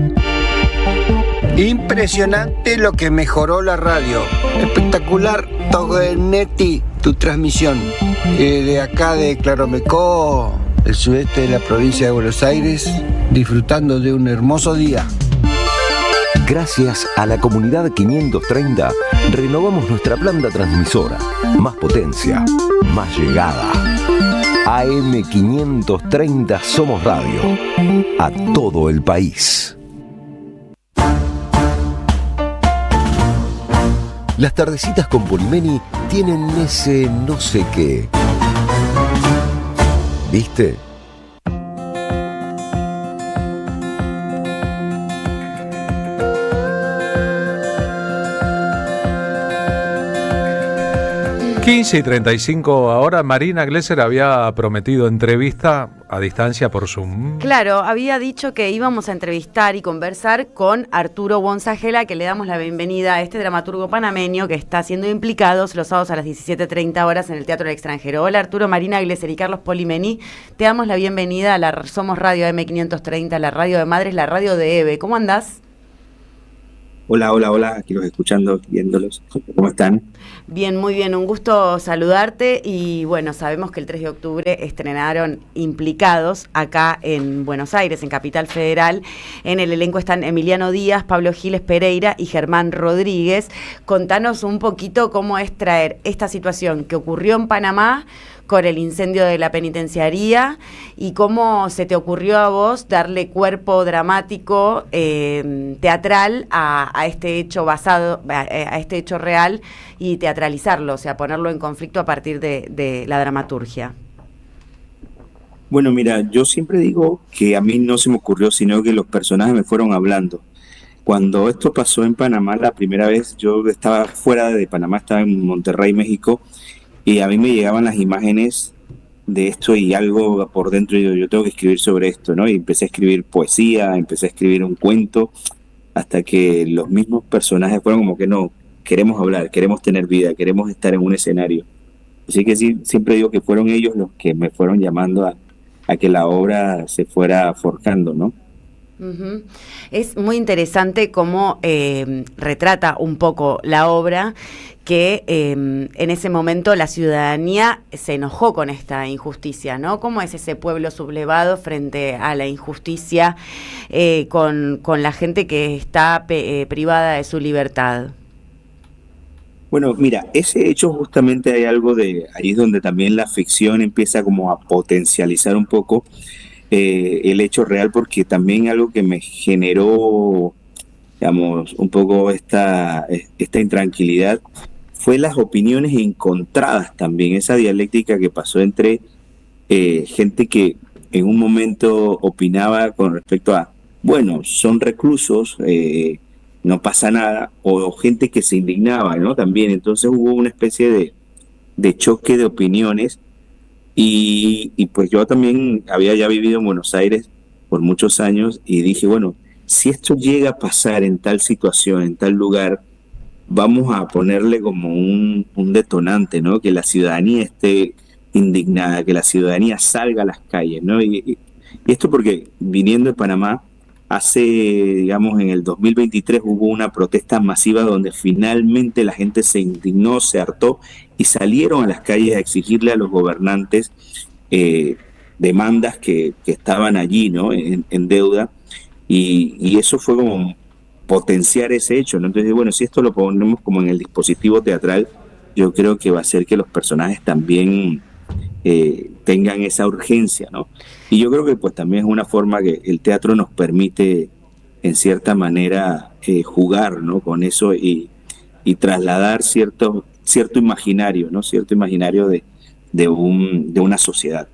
Impresionante lo que mejoró la radio. Espectacular, Togenetti, tu transmisión. De acá de Claromecó, el sudeste de la provincia de Buenos Aires, disfrutando de un hermoso día. Gracias a la comunidad 530, renovamos nuestra planta transmisora. Más potencia, más llegada. AM530 Somos Radio. A todo el país. Las tardecitas con Polimeni tienen ese no sé qué. ¿Viste? ...15:35 ahora. Marina Glesser había prometido entrevista a distancia por Zoom. Claro, había dicho que íbamos a entrevistar y conversar con Arturo Wonsagela, que le damos la bienvenida a este dramaturgo panameño que está siendo implicados los sábados a las 17:30 horas en el Teatro del Extranjero. Hola Arturo, Marina Glesser y Carlos Polimeni, te damos la bienvenida a la Somos Radio AM530, la radio de Madres, la radio de EVE. ¿Cómo andás? Hola, aquí los escuchando, viéndolos. ¿Cómo están? Bien, muy bien, un gusto saludarte y bueno, sabemos que el 3 de octubre estrenaron Implicados acá en Buenos Aires, en Capital Federal. En el elenco están Emiliano Díaz, Pablo Giles Pereira y Germán Rodríguez. Contanos un poquito cómo es traer esta situación que ocurrió en Panamá con el incendio de la penitenciaría y cómo se te ocurrió a vos darle cuerpo dramático, teatral a este hecho basado, a este hecho real y teatralizarlo, o sea, ponerlo en conflicto a partir de la dramaturgia. Bueno, mira, yo siempre digo que a mí no se me ocurrió, sino que los personajes me fueron hablando. Cuando esto pasó en Panamá, la primera vez yo estaba fuera de Panamá, estaba en Monterrey, México, y a mí me llegaban las imágenes de esto y algo por dentro, y yo tengo que escribir sobre esto, ¿no? Y empecé a escribir poesía, empecé a escribir un cuento, hasta que los mismos personajes fueron como que no, queremos hablar, queremos tener vida, queremos estar en un escenario. Así que sí, siempre digo que fueron ellos los que me fueron llamando a que la obra se fuera forjando, ¿no? Uh-huh. Es muy interesante cómo retrata un poco la obra, que en ese momento la ciudadanía se enojó con esta injusticia, ¿no? ¿Cómo es ese pueblo sublevado frente a la injusticia con la gente que está privada de su libertad? Bueno, mira, ese hecho justamente hay algo de, ahí es donde también la ficción empieza como a potencializar un poco el hecho real, porque también algo que me generó, digamos, un poco esta intranquilidad fue las opiniones encontradas también, esa dialéctica que pasó entre gente que en un momento opinaba con respecto a, bueno, son reclusos, no pasa nada, o gente que se indignaba, ¿no? También, entonces hubo una especie de choque de opiniones, y pues yo también había ya vivido en Buenos Aires por muchos años, y dije, bueno, si esto llega a pasar en tal situación, en tal lugar, vamos a ponerle como un detonante, ¿no? Que la ciudadanía esté indignada, que la ciudadanía salga a las calles, ¿no? Y esto porque viniendo de Panamá, hace, digamos, en el 2023 hubo una protesta masiva donde finalmente la gente se indignó, se hartó y salieron a las calles a exigirle a los gobernantes demandas que estaban allí, ¿no? En deuda, y eso fue como potenciar ese hecho, ¿no? Entonces, bueno, si esto lo ponemos como en el dispositivo teatral, yo creo que va a hacer que los personajes también tengan esa urgencia, ¿no? Y yo creo que pues también es una forma que el teatro nos permite en cierta manera jugar, ¿no? Con eso y trasladar cierto imaginario, ¿no? Cierto imaginario de una sociedad.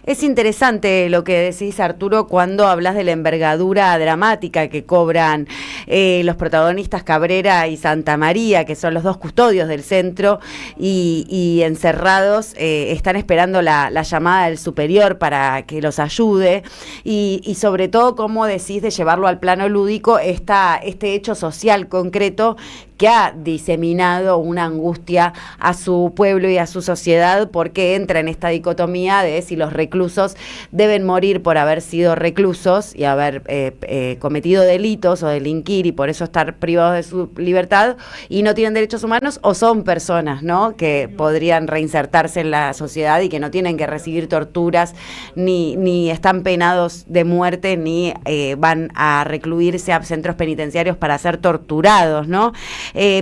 Es interesante lo que decís, Arturo, cuando hablas de la envergadura dramática que cobran los protagonistas Cabrera y Santa María, que son los dos custodios del centro, y encerrados están esperando la llamada del superior para que los ayude, y sobre todo, como decís, de llevarlo al plano lúdico, este hecho social concreto que ha diseminado una angustia a su pueblo y a su sociedad, porque entra en esta dicotomía de si los reclusos deben morir por haber sido reclusos y haber cometido delitos o delinquir y por eso estar privados de su libertad y no tienen derechos humanos, o son personas, ¿no?, que podrían reinsertarse en la sociedad y que no tienen que recibir torturas, ni están penados de muerte, ni van a recluirse a centros penitenciarios para ser torturados, ¿no?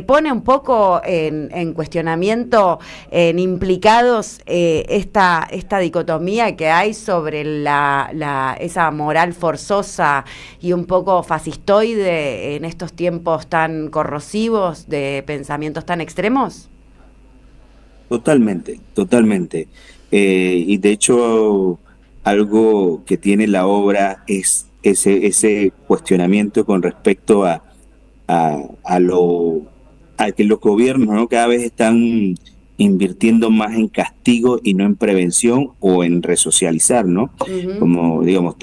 Pone un poco en cuestionamiento, en implicados, esta dicotomía que hay sobre esa moral forzosa y un poco fascistoide en estos tiempos tan corrosivos de pensamientos tan extremos. Totalmente. Y de hecho, algo que tiene la obra es ese cuestionamiento con respecto a que los gobiernos, ¿no?, cada vez están invirtiendo más en castigo y no en prevención o en resocializar, ¿no? Uh-huh. Como, digamos,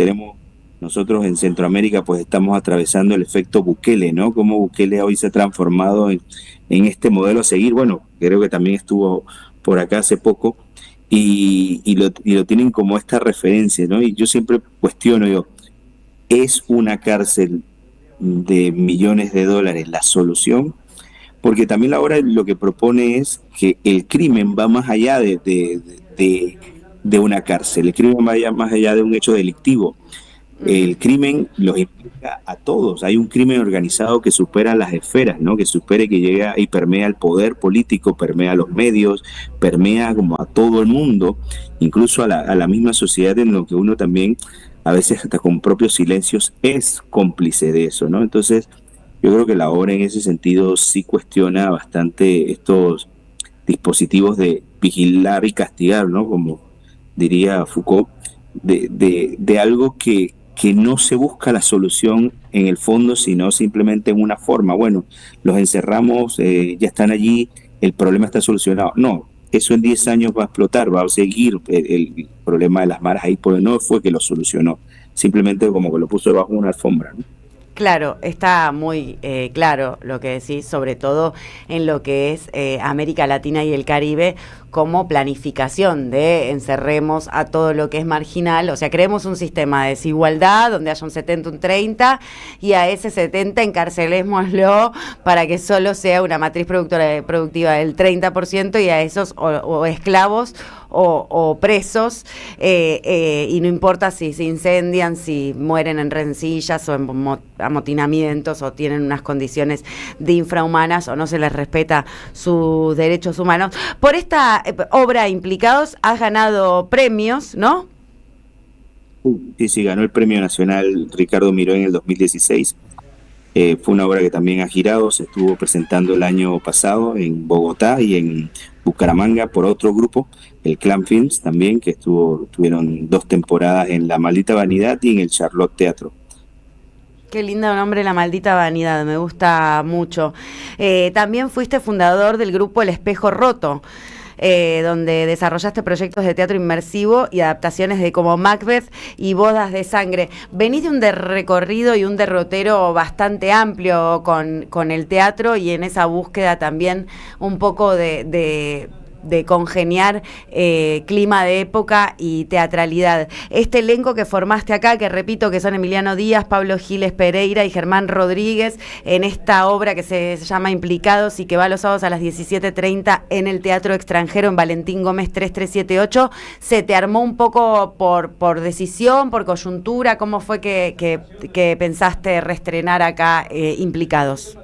nosotros en Centroamérica pues estamos atravesando el efecto Bukele, ¿no? Como Bukele hoy se ha transformado en este modelo a seguir. Bueno, creo que también estuvo por acá hace poco y lo tienen como esta referencia, ¿no? Y yo siempre cuestiono, digo, ¿es una cárcel de millones de dólares la solución? Porque también la obra lo que propone es que el crimen va más allá de una cárcel, el crimen va más allá de un hecho delictivo. El crimen los implica a todos, hay un crimen organizado que supera las esferas, ¿no? Que llega y permea el poder político, permea los medios, permea como a todo el mundo, incluso a la misma sociedad, en lo que uno también a veces hasta con propios silencios es cómplice de eso, ¿no? Entonces yo creo que la obra en ese sentido sí cuestiona bastante estos dispositivos de vigilar y castigar, ¿no? Como diría Foucault, de algo que no se busca la solución en el fondo, sino simplemente en una forma. Bueno, los encerramos, ya están allí, el problema está solucionado. No, eso en 10 años va a explotar, va a seguir el problema de las maras ahí, porque no fue que lo solucionó, simplemente como que lo puso debajo de una alfombra, ¿no? Claro, está muy claro lo que decís, sobre todo en lo que es América Latina y el Caribe, como planificación de encerremos a todo lo que es marginal, o sea, creemos un sistema de desigualdad donde haya un 70, un 30, y a ese 70 encarcelémoslo para que solo sea una matriz productiva del 30%, y a esos o esclavos o presos, y no importa si se incendian, si mueren en rencillas o en amotinamientos o tienen unas condiciones de infrahumanas o no se les respeta sus derechos humanos. Por esta obra Implicados has ganado premios, ¿no? Sí, ganó el Premio Nacional Ricardo Miró en el 2016. Fue una obra que también ha girado, se estuvo presentando el año pasado en Bogotá y en Bucaramanga por otro grupo, el Clan Films también, que tuvieron 2 temporadas en La Maldita Vanidad y en el Charlotte Teatro. Qué lindo nombre, La Maldita Vanidad, me gusta mucho. También fuiste fundador del grupo El Espejo Roto, donde desarrollaste proyectos de teatro inmersivo y adaptaciones de como Macbeth y Bodas de Sangre. Venís de un recorrido y un derrotero bastante amplio con el teatro, y en esa búsqueda también un poco de congeniar clima de época y teatralidad. Este elenco que formaste acá, que repito que son Emiliano Díaz, Pablo Giles Pereira y Germán Rodríguez, en esta obra que se llama Implicados y que va los sábados a las 17:30 en el Teatro Extranjero en Valentín Gómez 3378, ¿se te armó un poco por decisión, por coyuntura? ¿Cómo fue que pensaste reestrenar acá Implicados?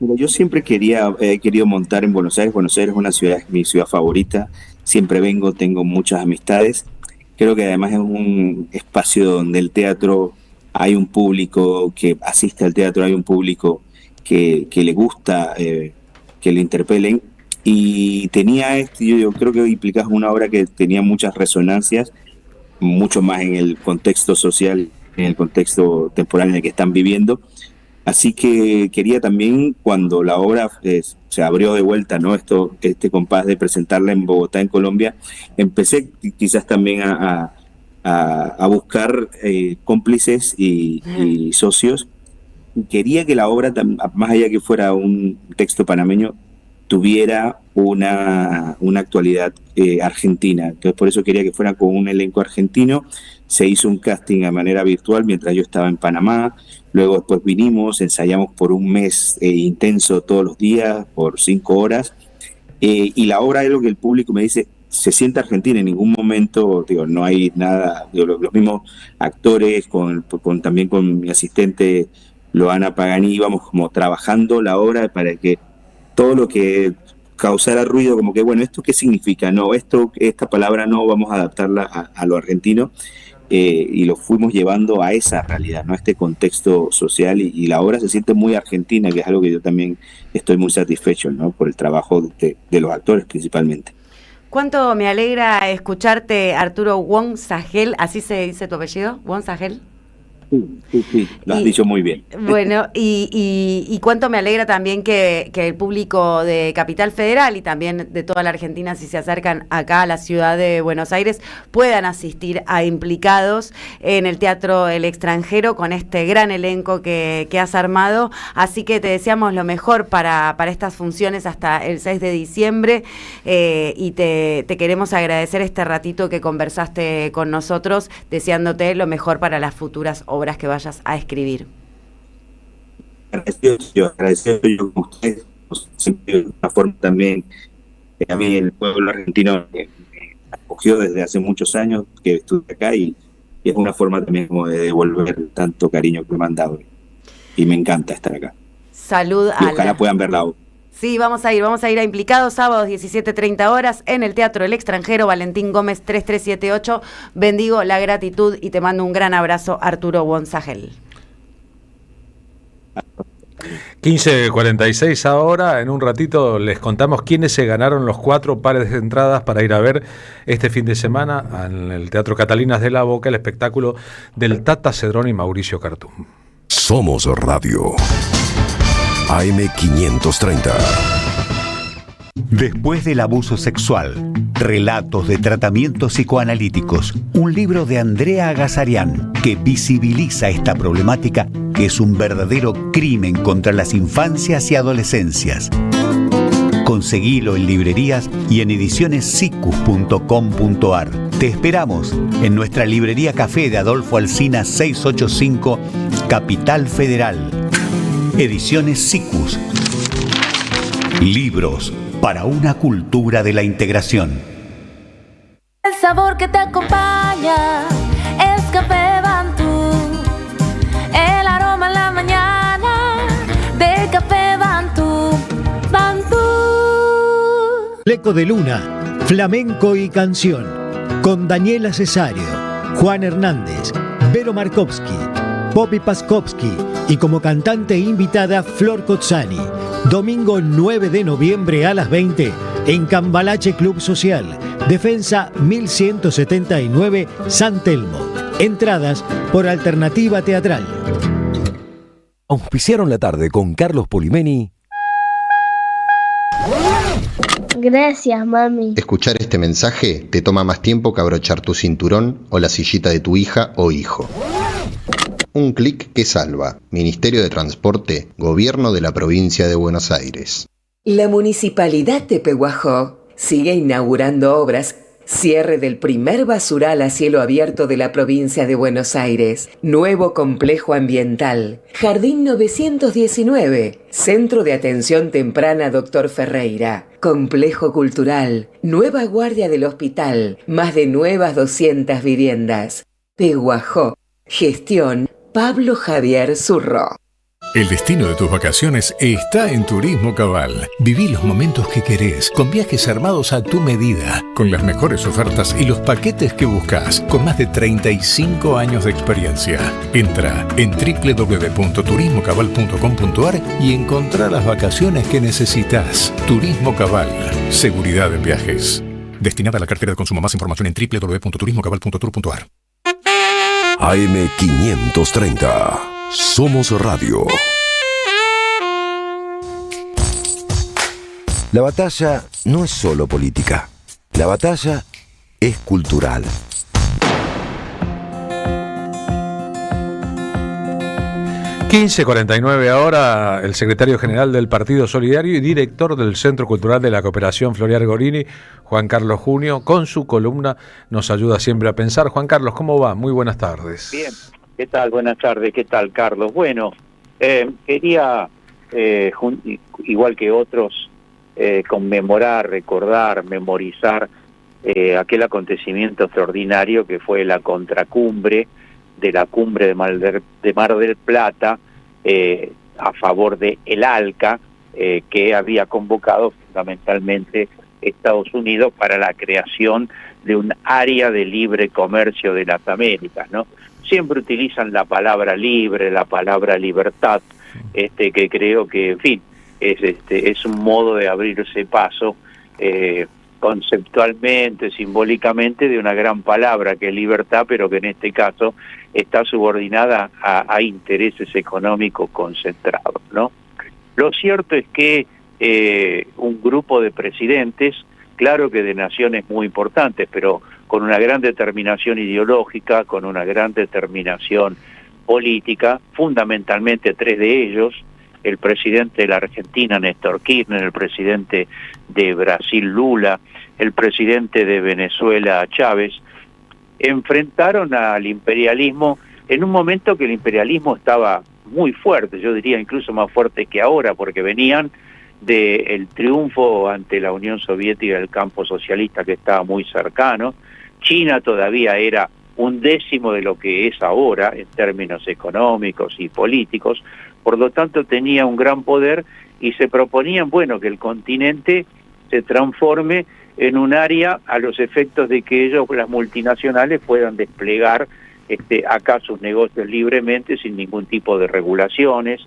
Mira, yo siempre he querido montar en Buenos Aires. Buenos Aires es una ciudad, es mi ciudad favorita. Siempre vengo, tengo muchas amistades. Creo que además es un espacio donde el teatro, hay un público que asiste al teatro, hay un público que le gusta que le interpelen. Y tenía yo creo que Implicados una obra que tenía muchas resonancias, mucho más en el contexto social, en el contexto temporal en el que están viviendo. Así que quería también, cuando la obra se abrió de vuelta, ¿no? Este compás de presentarla en Bogotá, en Colombia, empecé quizás también a buscar cómplices y socios. Quería que la obra, más allá que fuera un texto panameño, tuviera una actualidad argentina. Entonces por eso quería que fuera con un elenco argentino. Se hizo un casting de manera virtual mientras yo estaba en Panamá. Luego después vinimos, ensayamos por un mes intenso todos los días, por 5 horas. Y la obra es lo que el público me dice, se siente argentina. En ningún momento, no hay nada. Los mismos actores, también con mi asistente Loana Pagani, íbamos como trabajando la obra para que todo lo que causara ruido, como que, bueno, ¿esto qué significa? No, esta palabra no, vamos a adaptarla a lo argentino. Y lo fuimos llevando a esa realidad, ¿no? A este contexto social, y la obra se siente muy argentina, que es algo que yo también estoy muy satisfecho, ¿no? Por el trabajo de los actores principalmente. ¿Cuánto me alegra escucharte, Arturo Wong-Sagel? ¿Así se dice tu apellido? ¿Wong-Sagel? Sí, lo has dicho muy bien. Bueno, y cuánto me alegra también que el público de Capital Federal y también de toda la Argentina, si se acercan acá a la ciudad de Buenos Aires, puedan asistir a Implicados en el Teatro El Extranjero con este gran elenco que has armado. Así que te deseamos lo mejor para estas funciones hasta el 6 de diciembre, y te queremos agradecer este ratito que conversaste con nosotros, deseándote lo mejor para las futuras obras que vayas a escribir. Agradecido yo con ustedes, siempre de una forma también. A mí el pueblo argentino me acogió desde hace muchos años que estuve acá, y es una forma también como de devolver tanto cariño que me han dado, y me encanta estar acá. Salud y ojalá puedan ver la obra. Sí, vamos a ir a Implicados, sábados 17:30 horas en el Teatro El Extranjero, Valentín Gómez 3378. Bendigo la gratitud y te mando un gran abrazo, Arturo Wong-Sagel. 15:46 ahora. En un ratito les contamos quiénes se ganaron los 4 pares de entradas para ir a ver este fin de semana en el Teatro Catalinas de la Boca el espectáculo del Tata Cedrón y Mauricio Cartum. Somos Radio AM530. Después del abuso sexual, relatos de tratamientos psicoanalíticos, un libro de Andrea Agazarian que visibiliza esta problemática que es un verdadero crimen contra las infancias y adolescencias. Conseguilo en librerías y en edicionessicus.com.ar. Te esperamos en nuestra librería Café de Adolfo Alsina 685, Capital Federal. Ediciones Sicus. Libros para una cultura de la integración. El sabor que te acompaña es Café Bantú. El aroma en la mañana de Café Bantú. Bantú. Fleco de Luna, flamenco y canción, con Daniela Cesario, Juan Hernández, Vero Markovsky, Poppy Paskowski y como cantante invitada Flor Cozzani. Domingo 9 de noviembre a las 20 en Cambalache Club Social, Defensa 1179, San Telmo. Entradas por Alternativa Teatral. Auspiciaron la tarde con Carlos Polimeni. Gracias, mami. Escuchar este mensaje te toma más tiempo que abrochar tu cinturón o la sillita de tu hija o hijo. Un clic que salva. Ministerio de Transporte, Gobierno de la Provincia de Buenos Aires. La Municipalidad de Pehuajó sigue inaugurando obras. Cierre del primer basural a cielo abierto de la provincia de Buenos Aires. Nuevo complejo ambiental. Jardín 919. Centro de Atención Temprana Dr. Ferreira. Complejo cultural. Nueva guardia del hospital. Más de nuevas 200 viviendas. Pehuajó. Gestión Pablo Javier Zurro. El destino de tus vacaciones está en Turismo Cabal. Viví los momentos que querés, con viajes armados a tu medida, con las mejores ofertas y los paquetes que buscas, con más de 35 años de experiencia. Entra en www.turismocabal.com.ar y encontrá las vacaciones que necesitas. Turismo Cabal, seguridad en viajes. Destinada a la cartera de consumo. Más información en www.turismocabal.tour.ar. AM530. Somos Radio. La batalla no es solo política. La batalla es cultural. (15:49) ahora, el secretario general del Partido Solidario y director del Centro Cultural de la Cooperación Floreal Gorini, Juan Carlos Junio, con su columna Nos ayuda siempre a pensar. Juan Carlos, ¿cómo va? Muy buenas tardes. Bien, ¿qué tal? Buenas tardes, ¿qué tal, Carlos? Bueno, quería, igual que otros, conmemorar, recordar, memorizar aquel acontecimiento extraordinario que fue la contracumbre de la cumbre de Mar del Plata a favor de el ALCA, que había convocado fundamentalmente Estados Unidos para la creación de un área de libre comercio de las Américas, ¿no? Siempre utilizan la palabra libre, la palabra libertad, que creo que, en fin, es un modo de abrirse paso conceptualmente, simbólicamente, de una gran palabra que es libertad, pero que en este caso está subordinada a intereses económicos concentrados, ¿no? Lo cierto es que un grupo de presidentes, claro que de naciones muy importantes, pero con una gran determinación ideológica, con una gran determinación política, fundamentalmente tres de ellos, el presidente de la Argentina, Néstor Kirchner, el presidente de Brasil, Lula, el presidente de Venezuela, Chávez, enfrentaron al imperialismo en un momento que el imperialismo estaba muy fuerte, yo diría incluso más fuerte que ahora, porque venían del triunfo ante la Unión Soviética del campo socialista que estaba muy cercano. China todavía era un décimo de lo que es ahora en términos económicos y políticos, por lo tanto tenía un gran poder y se proponían, bueno, que el continente se transforme en un área a los efectos de que ellos, las multinacionales, puedan desplegar acá sus negocios libremente, sin ningún tipo de regulaciones,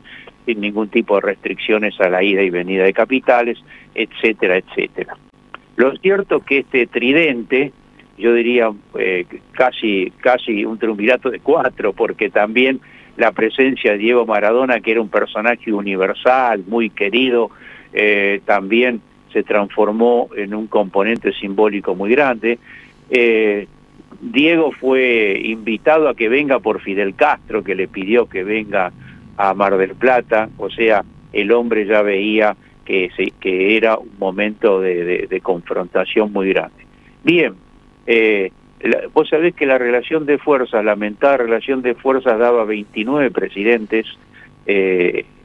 sin ningún tipo de restricciones a la ida y venida de capitales, etcétera, etcétera. Lo cierto es que este tridente, yo diría casi un triunvirato de cuatro, porque también la presencia de Diego Maradona, que era un personaje universal, muy querido, también se transformó en un componente simbólico muy grande. Diego fue invitado a que venga por Fidel Castro, que le pidió que venga a Mar del Plata, o sea, el hombre ya veía era un momento de confrontación muy grande. Bien, vos sabés que la relación de fuerzas, la lamentada relación de fuerzas, daba 29 presidentes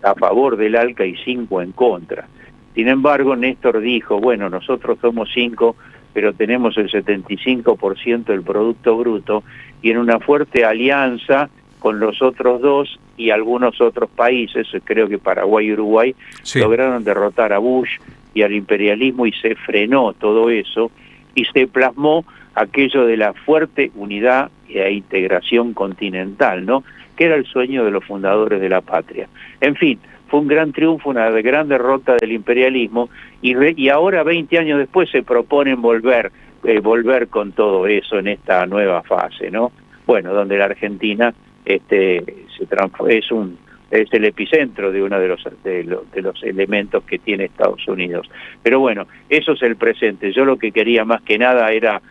a favor del ALCA y 5 en contra. Sin embargo, Néstor dijo, bueno, nosotros somos 5, pero tenemos el 75% del Producto Bruto, y en una fuerte alianza con los otros 2 y algunos otros países, creo que Paraguay y Uruguay, lograron derrotar a Bush y al imperialismo, y se frenó todo eso, y se plasmó aquello de la fuerte unidad e integración continental, ¿no?, que era el sueño de los fundadores de la patria. En fin, fue un gran triunfo, una gran derrota del imperialismo, y ahora, 20 años después, se proponen volver con todo eso en esta nueva fase, ¿no? Bueno, donde la Argentina es el epicentro de uno de los elementos que tiene Estados Unidos. Pero bueno, eso es el presente. Yo lo que quería más que nada era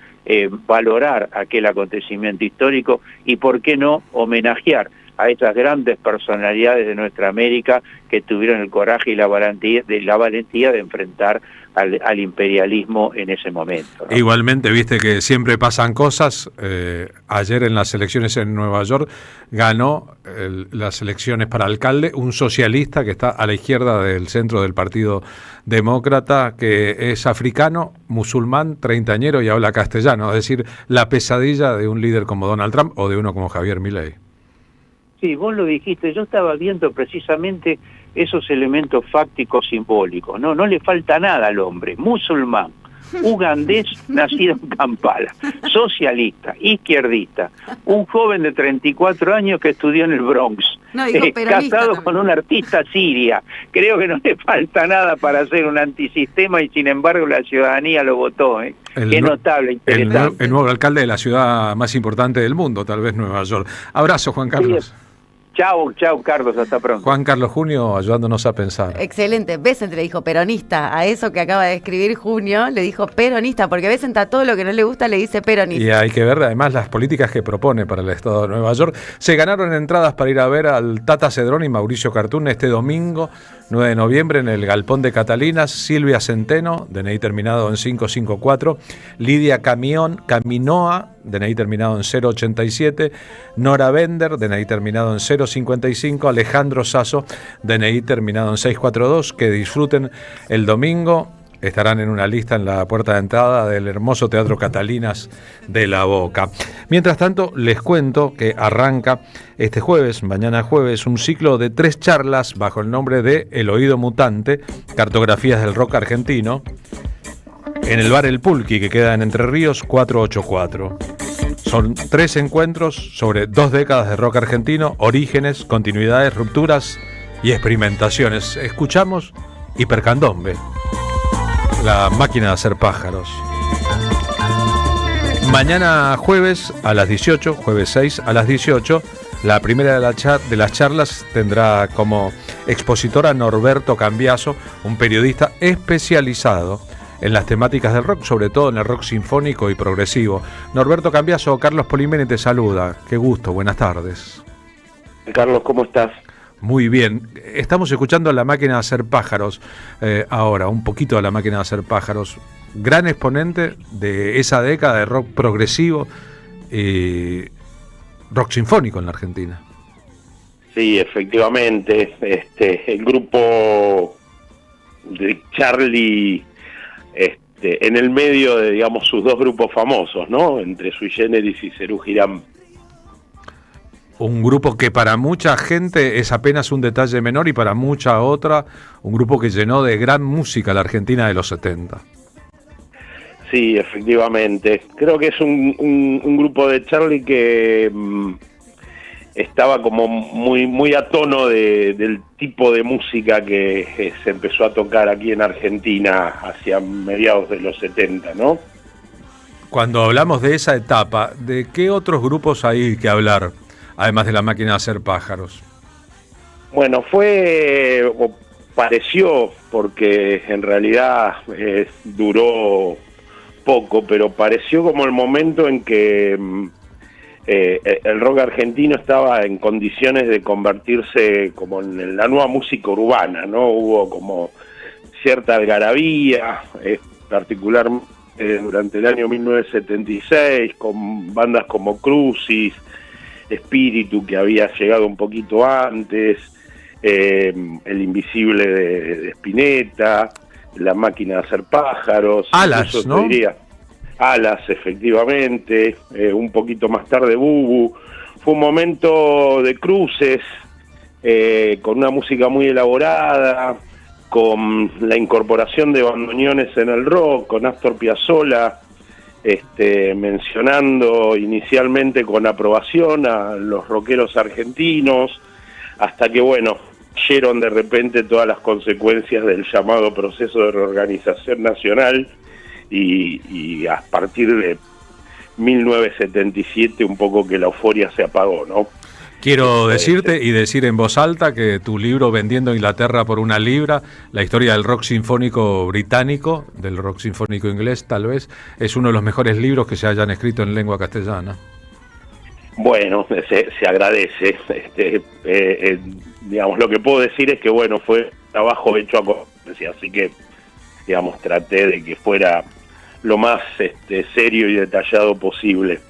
valorar aquel acontecimiento histórico y, por qué no, homenajear a esas grandes personalidades de nuestra América que tuvieron el coraje y la valentía de enfrentar al imperialismo en ese momento, ¿no? Igualmente, viste que siempre pasan cosas. Ayer en las elecciones en Nueva York ganó las elecciones para alcalde un socialista que está a la izquierda del centro del Partido Demócrata, que es africano, musulmán, treintañero y habla castellano. Es decir, la pesadilla de un líder como Donald Trump o de uno como Javier Milei. Sí, vos lo dijiste, yo estaba viendo precisamente esos elementos fácticos simbólicos, no le falta nada al hombre, musulmán, ugandés, nacido en Kampala, socialista, izquierdista, un joven de 34 años que estudió en el Bronx, casado con una artista siria. Creo que no le falta nada para ser un antisistema, y sin embargo la ciudadanía lo votó. Qué notable, interesante. El nuevo alcalde de la ciudad más importante del mundo, tal vez Nueva York. Abrazo, Juan Carlos. Sí. Chau, Carlos, hasta pronto. Juan Carlos Junio ayudándonos a pensar. Excelente. Besant le dijo peronista. A eso que acaba de escribir Junio le dijo peronista, porque Besant a todo lo que no le gusta le dice peronista. Y hay que ver además las políticas que propone para el Estado de Nueva York. Se ganaron entradas para ir a ver al Tata Cedrón y Mauricio Cartún este domingo, 9 de noviembre, en el Galpón de Catalinas. Silvia Centeno, DNI terminado en 554. Lidia Caminoa, DNI terminado en 087. Nora Bender, DNI terminado en 055. Alejandro Sasso, DNI terminado en 642. Que disfruten el domingo. Estarán en una lista en la puerta de entrada del hermoso Teatro Catalinas de La Boca. Mientras tanto, les cuento que arranca este jueves, mañana jueves, un ciclo de 3 charlas bajo el nombre de El Oído Mutante, cartografías del rock argentino, en el bar El Pulqui, que queda en Entre Ríos 484. Son 3 encuentros sobre 2 décadas de rock argentino, orígenes, continuidades, rupturas y experimentaciones. Escuchamos Hipercandombe, la máquina de hacer pájaros. Mañana jueves a las 18, jueves 6 a las 18, la primera de las charlas tendrá como expositora Norberto Cambiaso, un periodista especializado en las temáticas del rock, sobre todo en el rock sinfónico y progresivo. Norberto Cambiaso, Carlos Polimeni te saluda. Qué gusto, buenas tardes. Carlos, ¿cómo estás? Muy bien. Estamos escuchando a La Máquina de Hacer Pájaros ahora, un poquito de La Máquina de Hacer Pájaros. Gran exponente de esa década de rock progresivo y rock sinfónico en la Argentina. Sí, efectivamente. El grupo de Charlie, en el medio de, digamos, sus 2 grupos famosos, ¿no? Entre Sui Generis y Serú Girán. Un grupo que para mucha gente es apenas un detalle menor y para mucha otra un grupo que llenó de gran música la Argentina de los 70. Sí, efectivamente. Creo que es un grupo de Charlie que estaba como muy a tono del tipo de música que se empezó a tocar aquí en Argentina hacia mediados de los 70, ¿no? Cuando hablamos de esa etapa, ¿de qué otros grupos hay que hablar? Además de La Máquina de Hacer Pájaros. Bueno, pareció, porque en realidad duró poco, pero pareció como el momento en que el rock argentino estaba en condiciones de convertirse como en la nueva música urbana, ¿no? Hubo como cierta algarabía, particularmente durante el año 1976, con bandas como Crucis, Espíritu, que había llegado un poquito antes, El Invisible de Spinetta, La Máquina de Hacer Pájaros. Alas, ¿no? Diría, Alas, efectivamente, un poquito más tarde Bubu. Fue un momento de cruces, con una música muy elaborada, con la incorporación de bandoneones en el rock, con Astor Piazzolla, mencionando inicialmente con aprobación a los rockeros argentinos, hasta que, bueno, oyeron de repente todas las consecuencias del llamado proceso de reorganización nacional y a partir de 1977 un poco que la euforia se apagó, ¿no? Quiero decirte y decir en voz alta que tu libro Vendiendo Inglaterra por una libra, la historia del rock sinfónico británico, del rock sinfónico inglés tal vez, es uno de los mejores libros que se hayan escrito en lengua castellana. Bueno, se agradece. Digamos, lo que puedo decir es que, bueno, fue trabajo hecho a conciencia, así que, digamos, traté de que fuera lo más serio y detallado posible.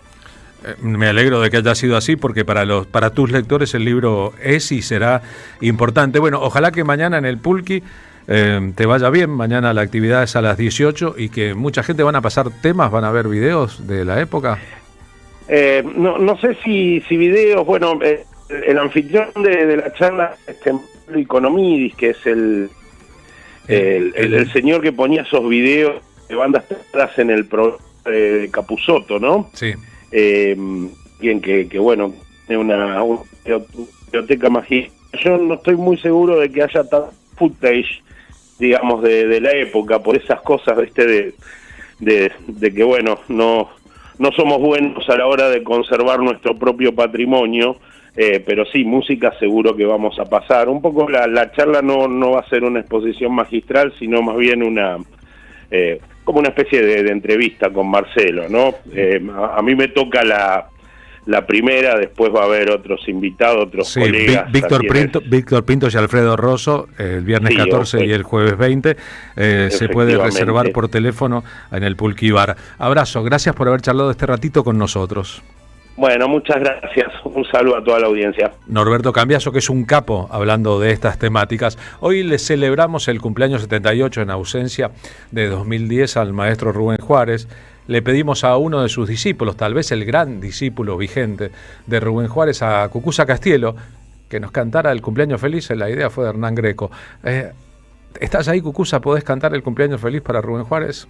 Me alegro de que haya sido así, porque para tus lectores el libro es y será importante. Bueno, ojalá que mañana en el Pulqui te vaya bien. Mañana la actividad es a las 18 y que mucha gente van a pasar temas, van a ver videos de la época. No sé si videos. Bueno, el anfitrión de la charla es Economidis, que es el señor que ponía esos videos de bandas atrás en el programa de Capusotto, ¿no? Sí. Bien que bueno, tiene una biblioteca magistral. Yo no estoy muy seguro de que haya tal footage, digamos, de la época, por esas cosas, de que, bueno, no somos buenos a la hora de conservar nuestro propio patrimonio, pero sí, música seguro que vamos a pasar. Un poco la charla no va a ser una exposición magistral, sino más bien como una especie de entrevista con Marcelo, ¿no? A mí me toca la primera, después va a haber otros invitados, otros colegas. Víctor Pinto y Alfredo Rosso, el viernes 14 y el jueves 20, se puede reservar por teléfono en el Pulqui Bar. Abrazo, gracias por haber charlado este ratito con nosotros. Bueno, muchas gracias. Un saludo a toda la audiencia. Norberto Cambiaso, que es un capo hablando de estas temáticas. Hoy le celebramos el cumpleaños 78 en ausencia de 2010 al maestro Rubén Juárez. Le pedimos a uno de sus discípulos, tal vez el gran discípulo vigente de Rubén Juárez, a Cucuza Castielo, que nos cantara el cumpleaños feliz. La idea fue de Hernán Greco. ¿Estás ahí, Cucuza? ¿Podés cantar el cumpleaños feliz para Rubén Juárez?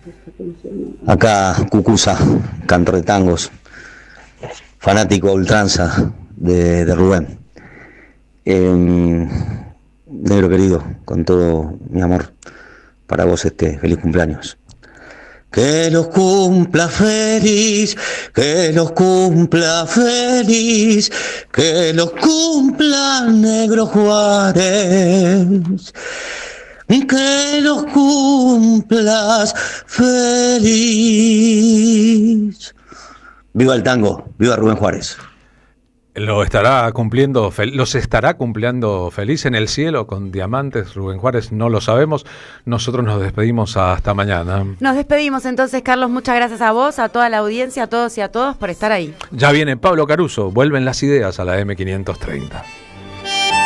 Acá, Cucuza, cantor de tangos, fanático a ultranza de Rubén. Negro querido, con todo mi amor para vos feliz cumpleaños. Que los cumpla feliz, que los cumpla feliz, que los cumpla Negro Juárez, que los cumplas feliz. Viva el tango, viva Rubén Juárez. Los estará cumpliendo feliz en el cielo con diamantes. Rubén Juárez no lo sabemos. Nosotros nos despedimos hasta mañana. Nos despedimos entonces, Carlos. Muchas gracias a vos, a toda la audiencia, a todos y a todas por estar ahí. Ya viene Pablo Caruso. Vuelven las ideas a la M530.